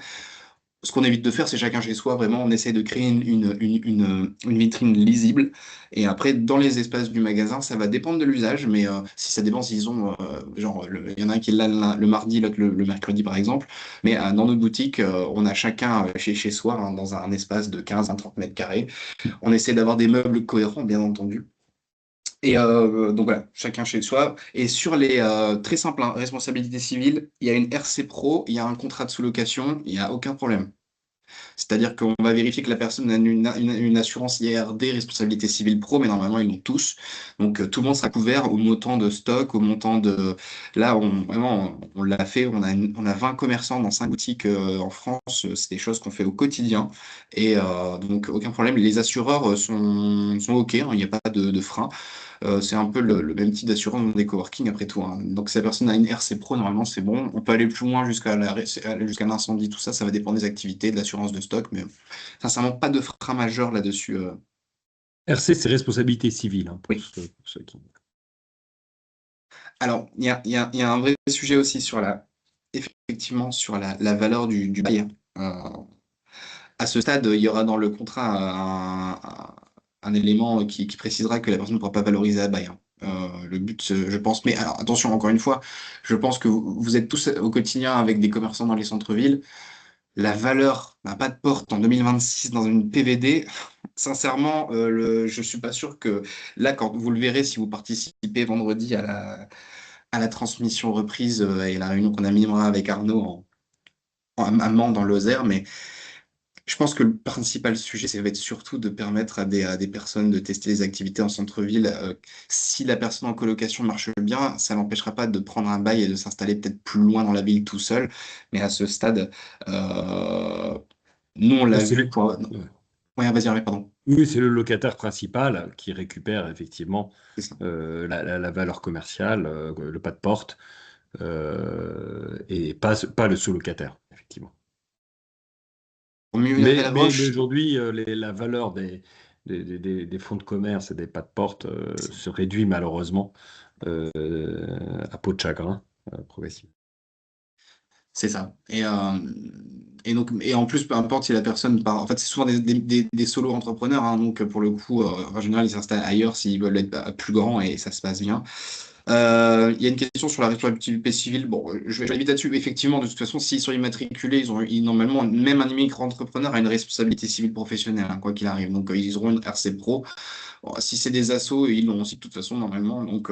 Ce qu'on évite de faire, c'est chacun chez soi, vraiment, on essaie de créer une vitrine lisible. Et après, dans les espaces du magasin, ça va dépendre de l'usage, mais si ça dépend s'ils ont, genre, il y en a un qui est là le mardi, l'autre le mercredi, par exemple. Mais dans nos boutiques, on a chacun chez soi, hein, dans un espace de 15 à 30 mètres carrés. On essaie d'avoir des meubles cohérents, bien entendu. Et donc voilà, chacun chez soi. Et sur les très simples, hein, responsabilités civiles, il y a une RC Pro, il y a un contrat de sous-location, il n'y a aucun problème. C'est-à-dire qu'on va vérifier que la personne a une assurance IRD, responsabilité civile pro, mais normalement, ils l'ont tous. Donc, tout le monde sera couvert au montant de stock, au montant de... Là, vraiment, on l'a fait. On a 20 commerçants dans 5 boutiques en France. C'est des choses qu'on fait au quotidien. Et donc, aucun problème. Les assureurs sont OK, hein, il n'y a pas de frein. C'est un peu le même type d'assurance dans des coworking après tout, hein. Donc si la personne a une RC Pro, normalement c'est bon. On peut aller plus loin jusqu'à l'incendie, tout ça, ça va dépendre des activités, de l'assurance de stock, mais sincèrement pas de frein majeur là-dessus. RC, c'est responsabilité civile, hein, Oui. pour ceux qui... Alors, il y a un vrai sujet aussi effectivement, sur la valeur du bail. À ce stade, il y aura dans le contrat un élément qui précisera que la personne ne pourra pas valoriser la bail, hein. Le but, je pense, mais alors, attention, encore une fois, je pense que vous êtes tous au quotidien avec des commerçants dans les centres-villes. La valeur d'un pas de porte en 2026 dans une PVD, sincèrement, je ne suis pas sûr que là, quand vous le verrez, si vous participez vendredi à la transmission reprise et la réunion qu'on animera avec Arnaud à Mans dans Lozère, mais je pense que le principal sujet, ça va être surtout de permettre à des personnes de tester les activités en centre-ville. Si la personne en colocation marche bien, ça n'empêchera pas de prendre un bail et de s'installer peut-être plus loin dans la ville tout seul. Mais à ce stade, nous, on l'a vu pour... Ouais. Ouais, vas-y, Hervé, pardon. Oui, c'est le locataire principal qui récupère effectivement C'est ça. la valeur commerciale, le pas de porte, et pas le sous-locataire, effectivement. Au mieux, Hervé Mais Laroche. aujourd'hui, la valeur des fonds de commerce et des pas de porte se réduit malheureusement à peau de chagrin progressivement. C'est ça. Et donc, et en plus, peu importe si la personne part. En fait, c'est souvent des solo-entrepreneurs, hein, donc pour le coup, en général, ils s'installent ailleurs s'ils veulent être plus grands et ça se passe bien. Il y a une question sur la responsabilité civile. Bon, je vais vite là-dessus. Effectivement, de toute façon, s'ils sont immatriculés, normalement, même un micro-entrepreneur a une responsabilité civile professionnelle, hein, quoi qu'il arrive. Donc, ils auront une RC Pro. Bon, si c'est des assos, ils l'ont aussi de toute façon, normalement. Donc,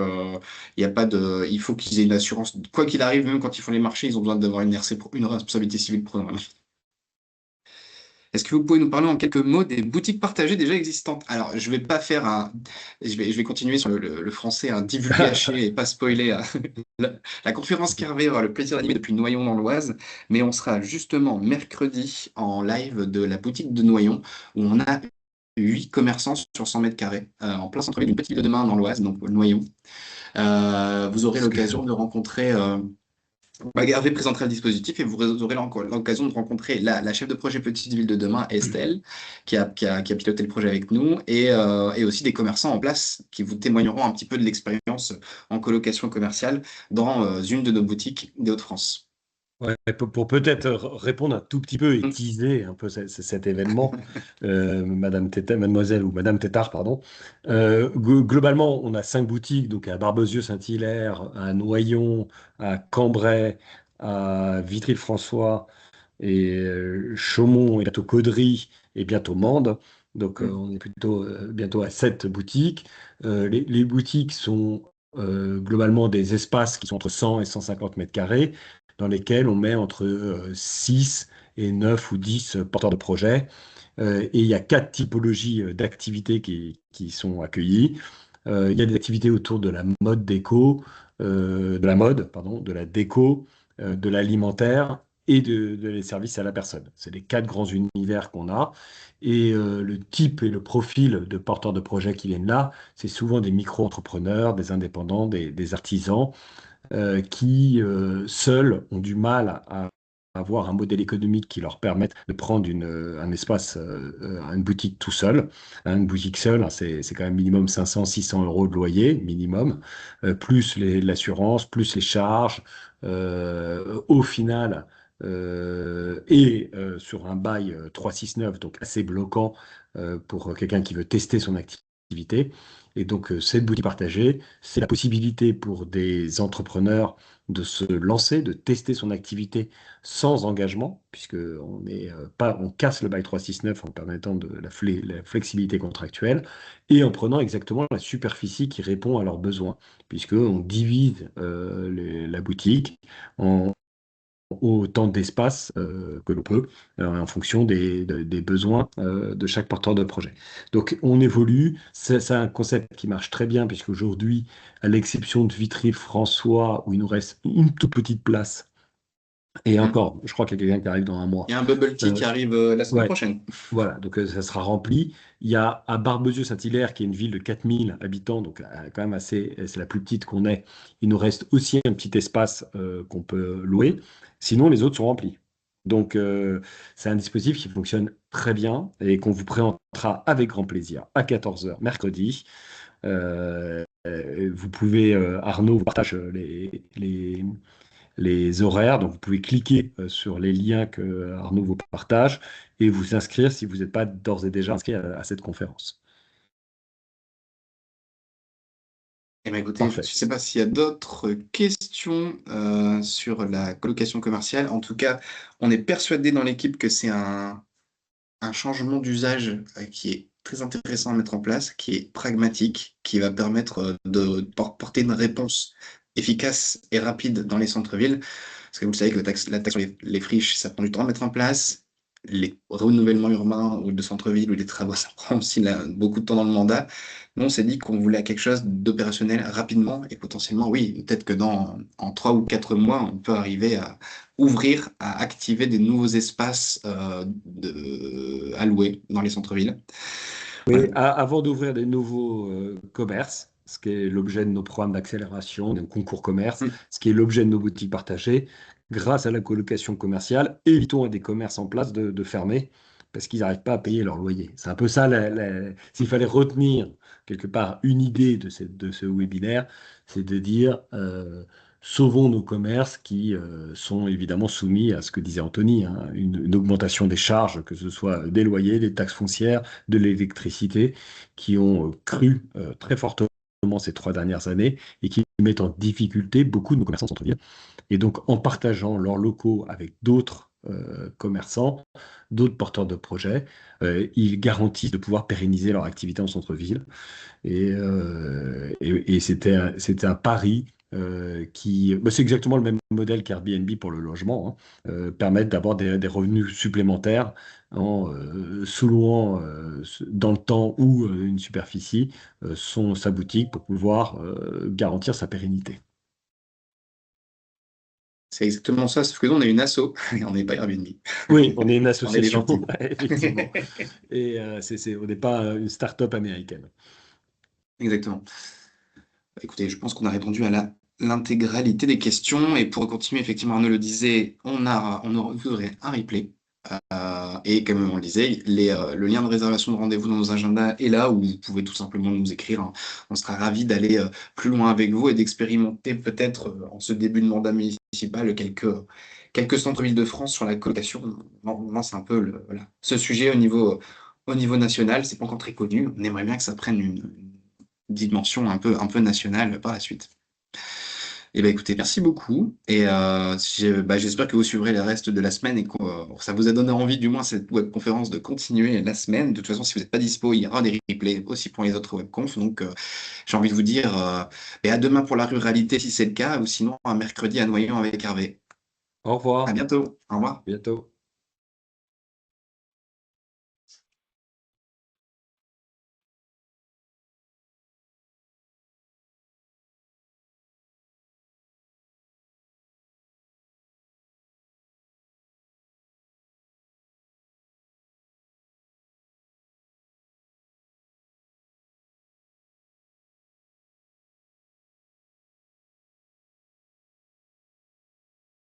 il y a pas de, il faut qu'ils aient une assurance. Quoi qu'il arrive, même quand ils font les marchés, ils ont besoin d'avoir une RC Pro, une responsabilité civile pro, normalement. Est-ce que vous pouvez nous parler en quelques mots des boutiques partagées déjà existantes? Alors, je vais pas faire je vais continuer sur le français, un divulgacher et pas spoiler la, la conférence qu'Hervé aura le plaisir d'animer depuis Noyon dans l'Oise, mais on sera justement mercredi en live de la boutique de Noyon où on a 8 commerçants sur 100 mètres carrés, en plein centre-ville d'une petite ville de Demain dans l'Oise, donc Noyon. Vous aurez l'occasion de rencontrer Hervé présentera le dispositif et vous aurez l'occasion de rencontrer la chef de projet Petite Ville de Demain, Estelle, qui a piloté le projet avec nous, et aussi des commerçants en place qui vous témoigneront un petit peu de l'expérience en colocation commerciale dans une de nos boutiques des Hauts-de-France. Ouais, pour peut-être répondre un tout petit peu et Mm. teaser un peu cet événement, mademoiselle ou Madame Tétard, pardon. Globalement, on a 5 boutiques, donc à Barbezieux-Saint-Hilaire, à Noyon, à Cambrai, à Vitry-le-François et Chaumont et bientôt Caudry et bientôt Mende. Donc Mm. on est plutôt bientôt à 7 boutiques. Les boutiques sont globalement des espaces qui sont entre 100 et 150 mètres carrés dans lesquels on met entre 6 et 9 ou 10 porteurs de projets. Et il y a 4 typologies d'activités qui sont accueillies. Il y a des activités autour de la mode déco, de la mode, pardon, de la déco, de l'alimentaire et les services à la personne. C'est les 4 grands univers qu'on a. Et le type et le profil de porteurs de projets qui viennent là, c'est souvent des micro-entrepreneurs, des indépendants, des artisans qui, seuls, ont du mal à avoir un modèle économique qui leur permette de prendre un espace, une boutique tout seul. Hein, une boutique seule, hein, c'est quand même minimum 500, 600 euros de loyer, minimum, plus l'assurance, plus les charges. Au final, sur un bail 369, donc assez bloquant pour quelqu'un qui veut tester son activité. Et donc, cette boutique partagée, c'est la possibilité pour des entrepreneurs de se lancer, de tester son activité sans engagement, puisque on casse le bail 369 en permettant de la flexibilité contractuelle et en prenant exactement la superficie qui répond à leurs besoins, puisqu'on divise la boutique en autant d'espace que l'on peut en fonction des besoins de chaque porteur de projet. Donc on évolue, c'est un concept qui marche très bien puisqu'aujourd'hui, à l'exception de Vitry-François où il nous reste une toute petite place, et Mm. encore, je crois qu'il y a quelqu'un qui arrive dans un mois. Il y a un bubble tea qui arrive la semaine Ouais, prochaine. voilà, donc ça sera rempli. Il y a à Barbezieux-Saint-Hilaire, qui est une ville de 4000 habitants, donc quand même assez, c'est la plus petite qu'on ait. Il nous reste aussi un petit espace qu'on peut louer. Sinon, les autres sont remplis. Donc, c'est un dispositif qui fonctionne très bien et qu'on vous présentera avec grand plaisir à 14 heures mercredi. Vous pouvez, Arnaud vous partage les horaires. Donc, vous pouvez cliquer sur les liens que Arnaud vous partage et vous inscrire si vous n'êtes pas d'ores et déjà inscrit à cette conférence. Eh bien, écoutez, je ne Parfait. sais pas s'il y a d'autres questions sur la colocation commerciale. En tout cas, on est persuadé dans l'équipe que c'est un changement d'usage qui est très intéressant à mettre en place, qui est pragmatique, qui va permettre de porter une réponse efficace et rapide dans les centres-villes. Parce que vous le savez que la taxe sur les friches, ça prend du temps à mettre en place. Les renouvellements urbains ou de centre-ville ou les travaux, ça prend aussi beaucoup de temps dans le mandat. Nous, on s'est dit qu'on voulait quelque chose d'opérationnel rapidement et potentiellement, oui, peut-être que en 3 ou 4 mois, on peut arriver à ouvrir, à activer des nouveaux espaces à louer dans les centres-villes. Voilà. Oui, avant d'ouvrir des nouveaux commerces, ce qui est l'objet de nos programmes d'accélération, d'un concours commerce, Mm. ce qui est l'objet de nos boutiques partagées, grâce à la colocation commerciale, évitons à des commerces en place de fermer parce qu'ils n'arrivent pas à payer leur loyer. C'est un peu ça, s'il fallait retenir quelque part une idée de ce webinaire, c'est de dire sauvons nos commerces qui sont évidemment soumis à ce que disait Anthony, hein, une augmentation des charges, que ce soit des loyers, des taxes foncières, de l'électricité, qui ont cru très fortement ces 3 dernières années et qui mettent en difficulté beaucoup de nos commerçants en centre-ville. Et donc, en partageant leurs locaux avec d'autres commerçants, d'autres porteurs de projets, ils garantissent de pouvoir pérenniser leur activité en centre-ville. Et c'était un pari c'est exactement le même modèle qu'Airbnb pour le logement, hein, permettent d'avoir des revenus supplémentaires en sous-louant dans le temps ou une superficie sa boutique pour pouvoir garantir sa pérennité. C'est exactement ça, sauf que nous, on est une asso et on n'est pas Airbnb. Oui, on est une On est des association, gentils. effectivement. Et on n'est pas une start-up américaine. Exactement. Écoutez, je pense qu'on a répondu à l'intégralité des questions. Et pour continuer, effectivement, Arnaud le disait, vous aurez un replay. Et comme on le disait, le lien de réservation de rendez-vous dans nos agendas est là où vous pouvez tout simplement nous écrire, hein. On sera ravis d'aller plus loin avec vous et d'expérimenter peut-être en ce début de mandat municipal quelques centres-villes de France sur la colocation. On lance un peu voilà, ce sujet au niveau national. C'est pas encore très connu. On aimerait bien que ça prenne une dimension un peu nationale par la suite. Eh bien, écoutez, merci beaucoup. Et j'espère que vous suivrez le reste de la semaine et que ça vous a donné envie, du moins, cette webconférence, de continuer la semaine. De toute façon, si vous n'êtes pas dispo, il y aura des replays aussi pour les autres webconf. Donc, j'ai envie de vous dire à demain pour la ruralité, si c'est le cas, ou sinon, un mercredi à Noyon avec Hervé. Au À revoir, bientôt. Au revoir. bientôt.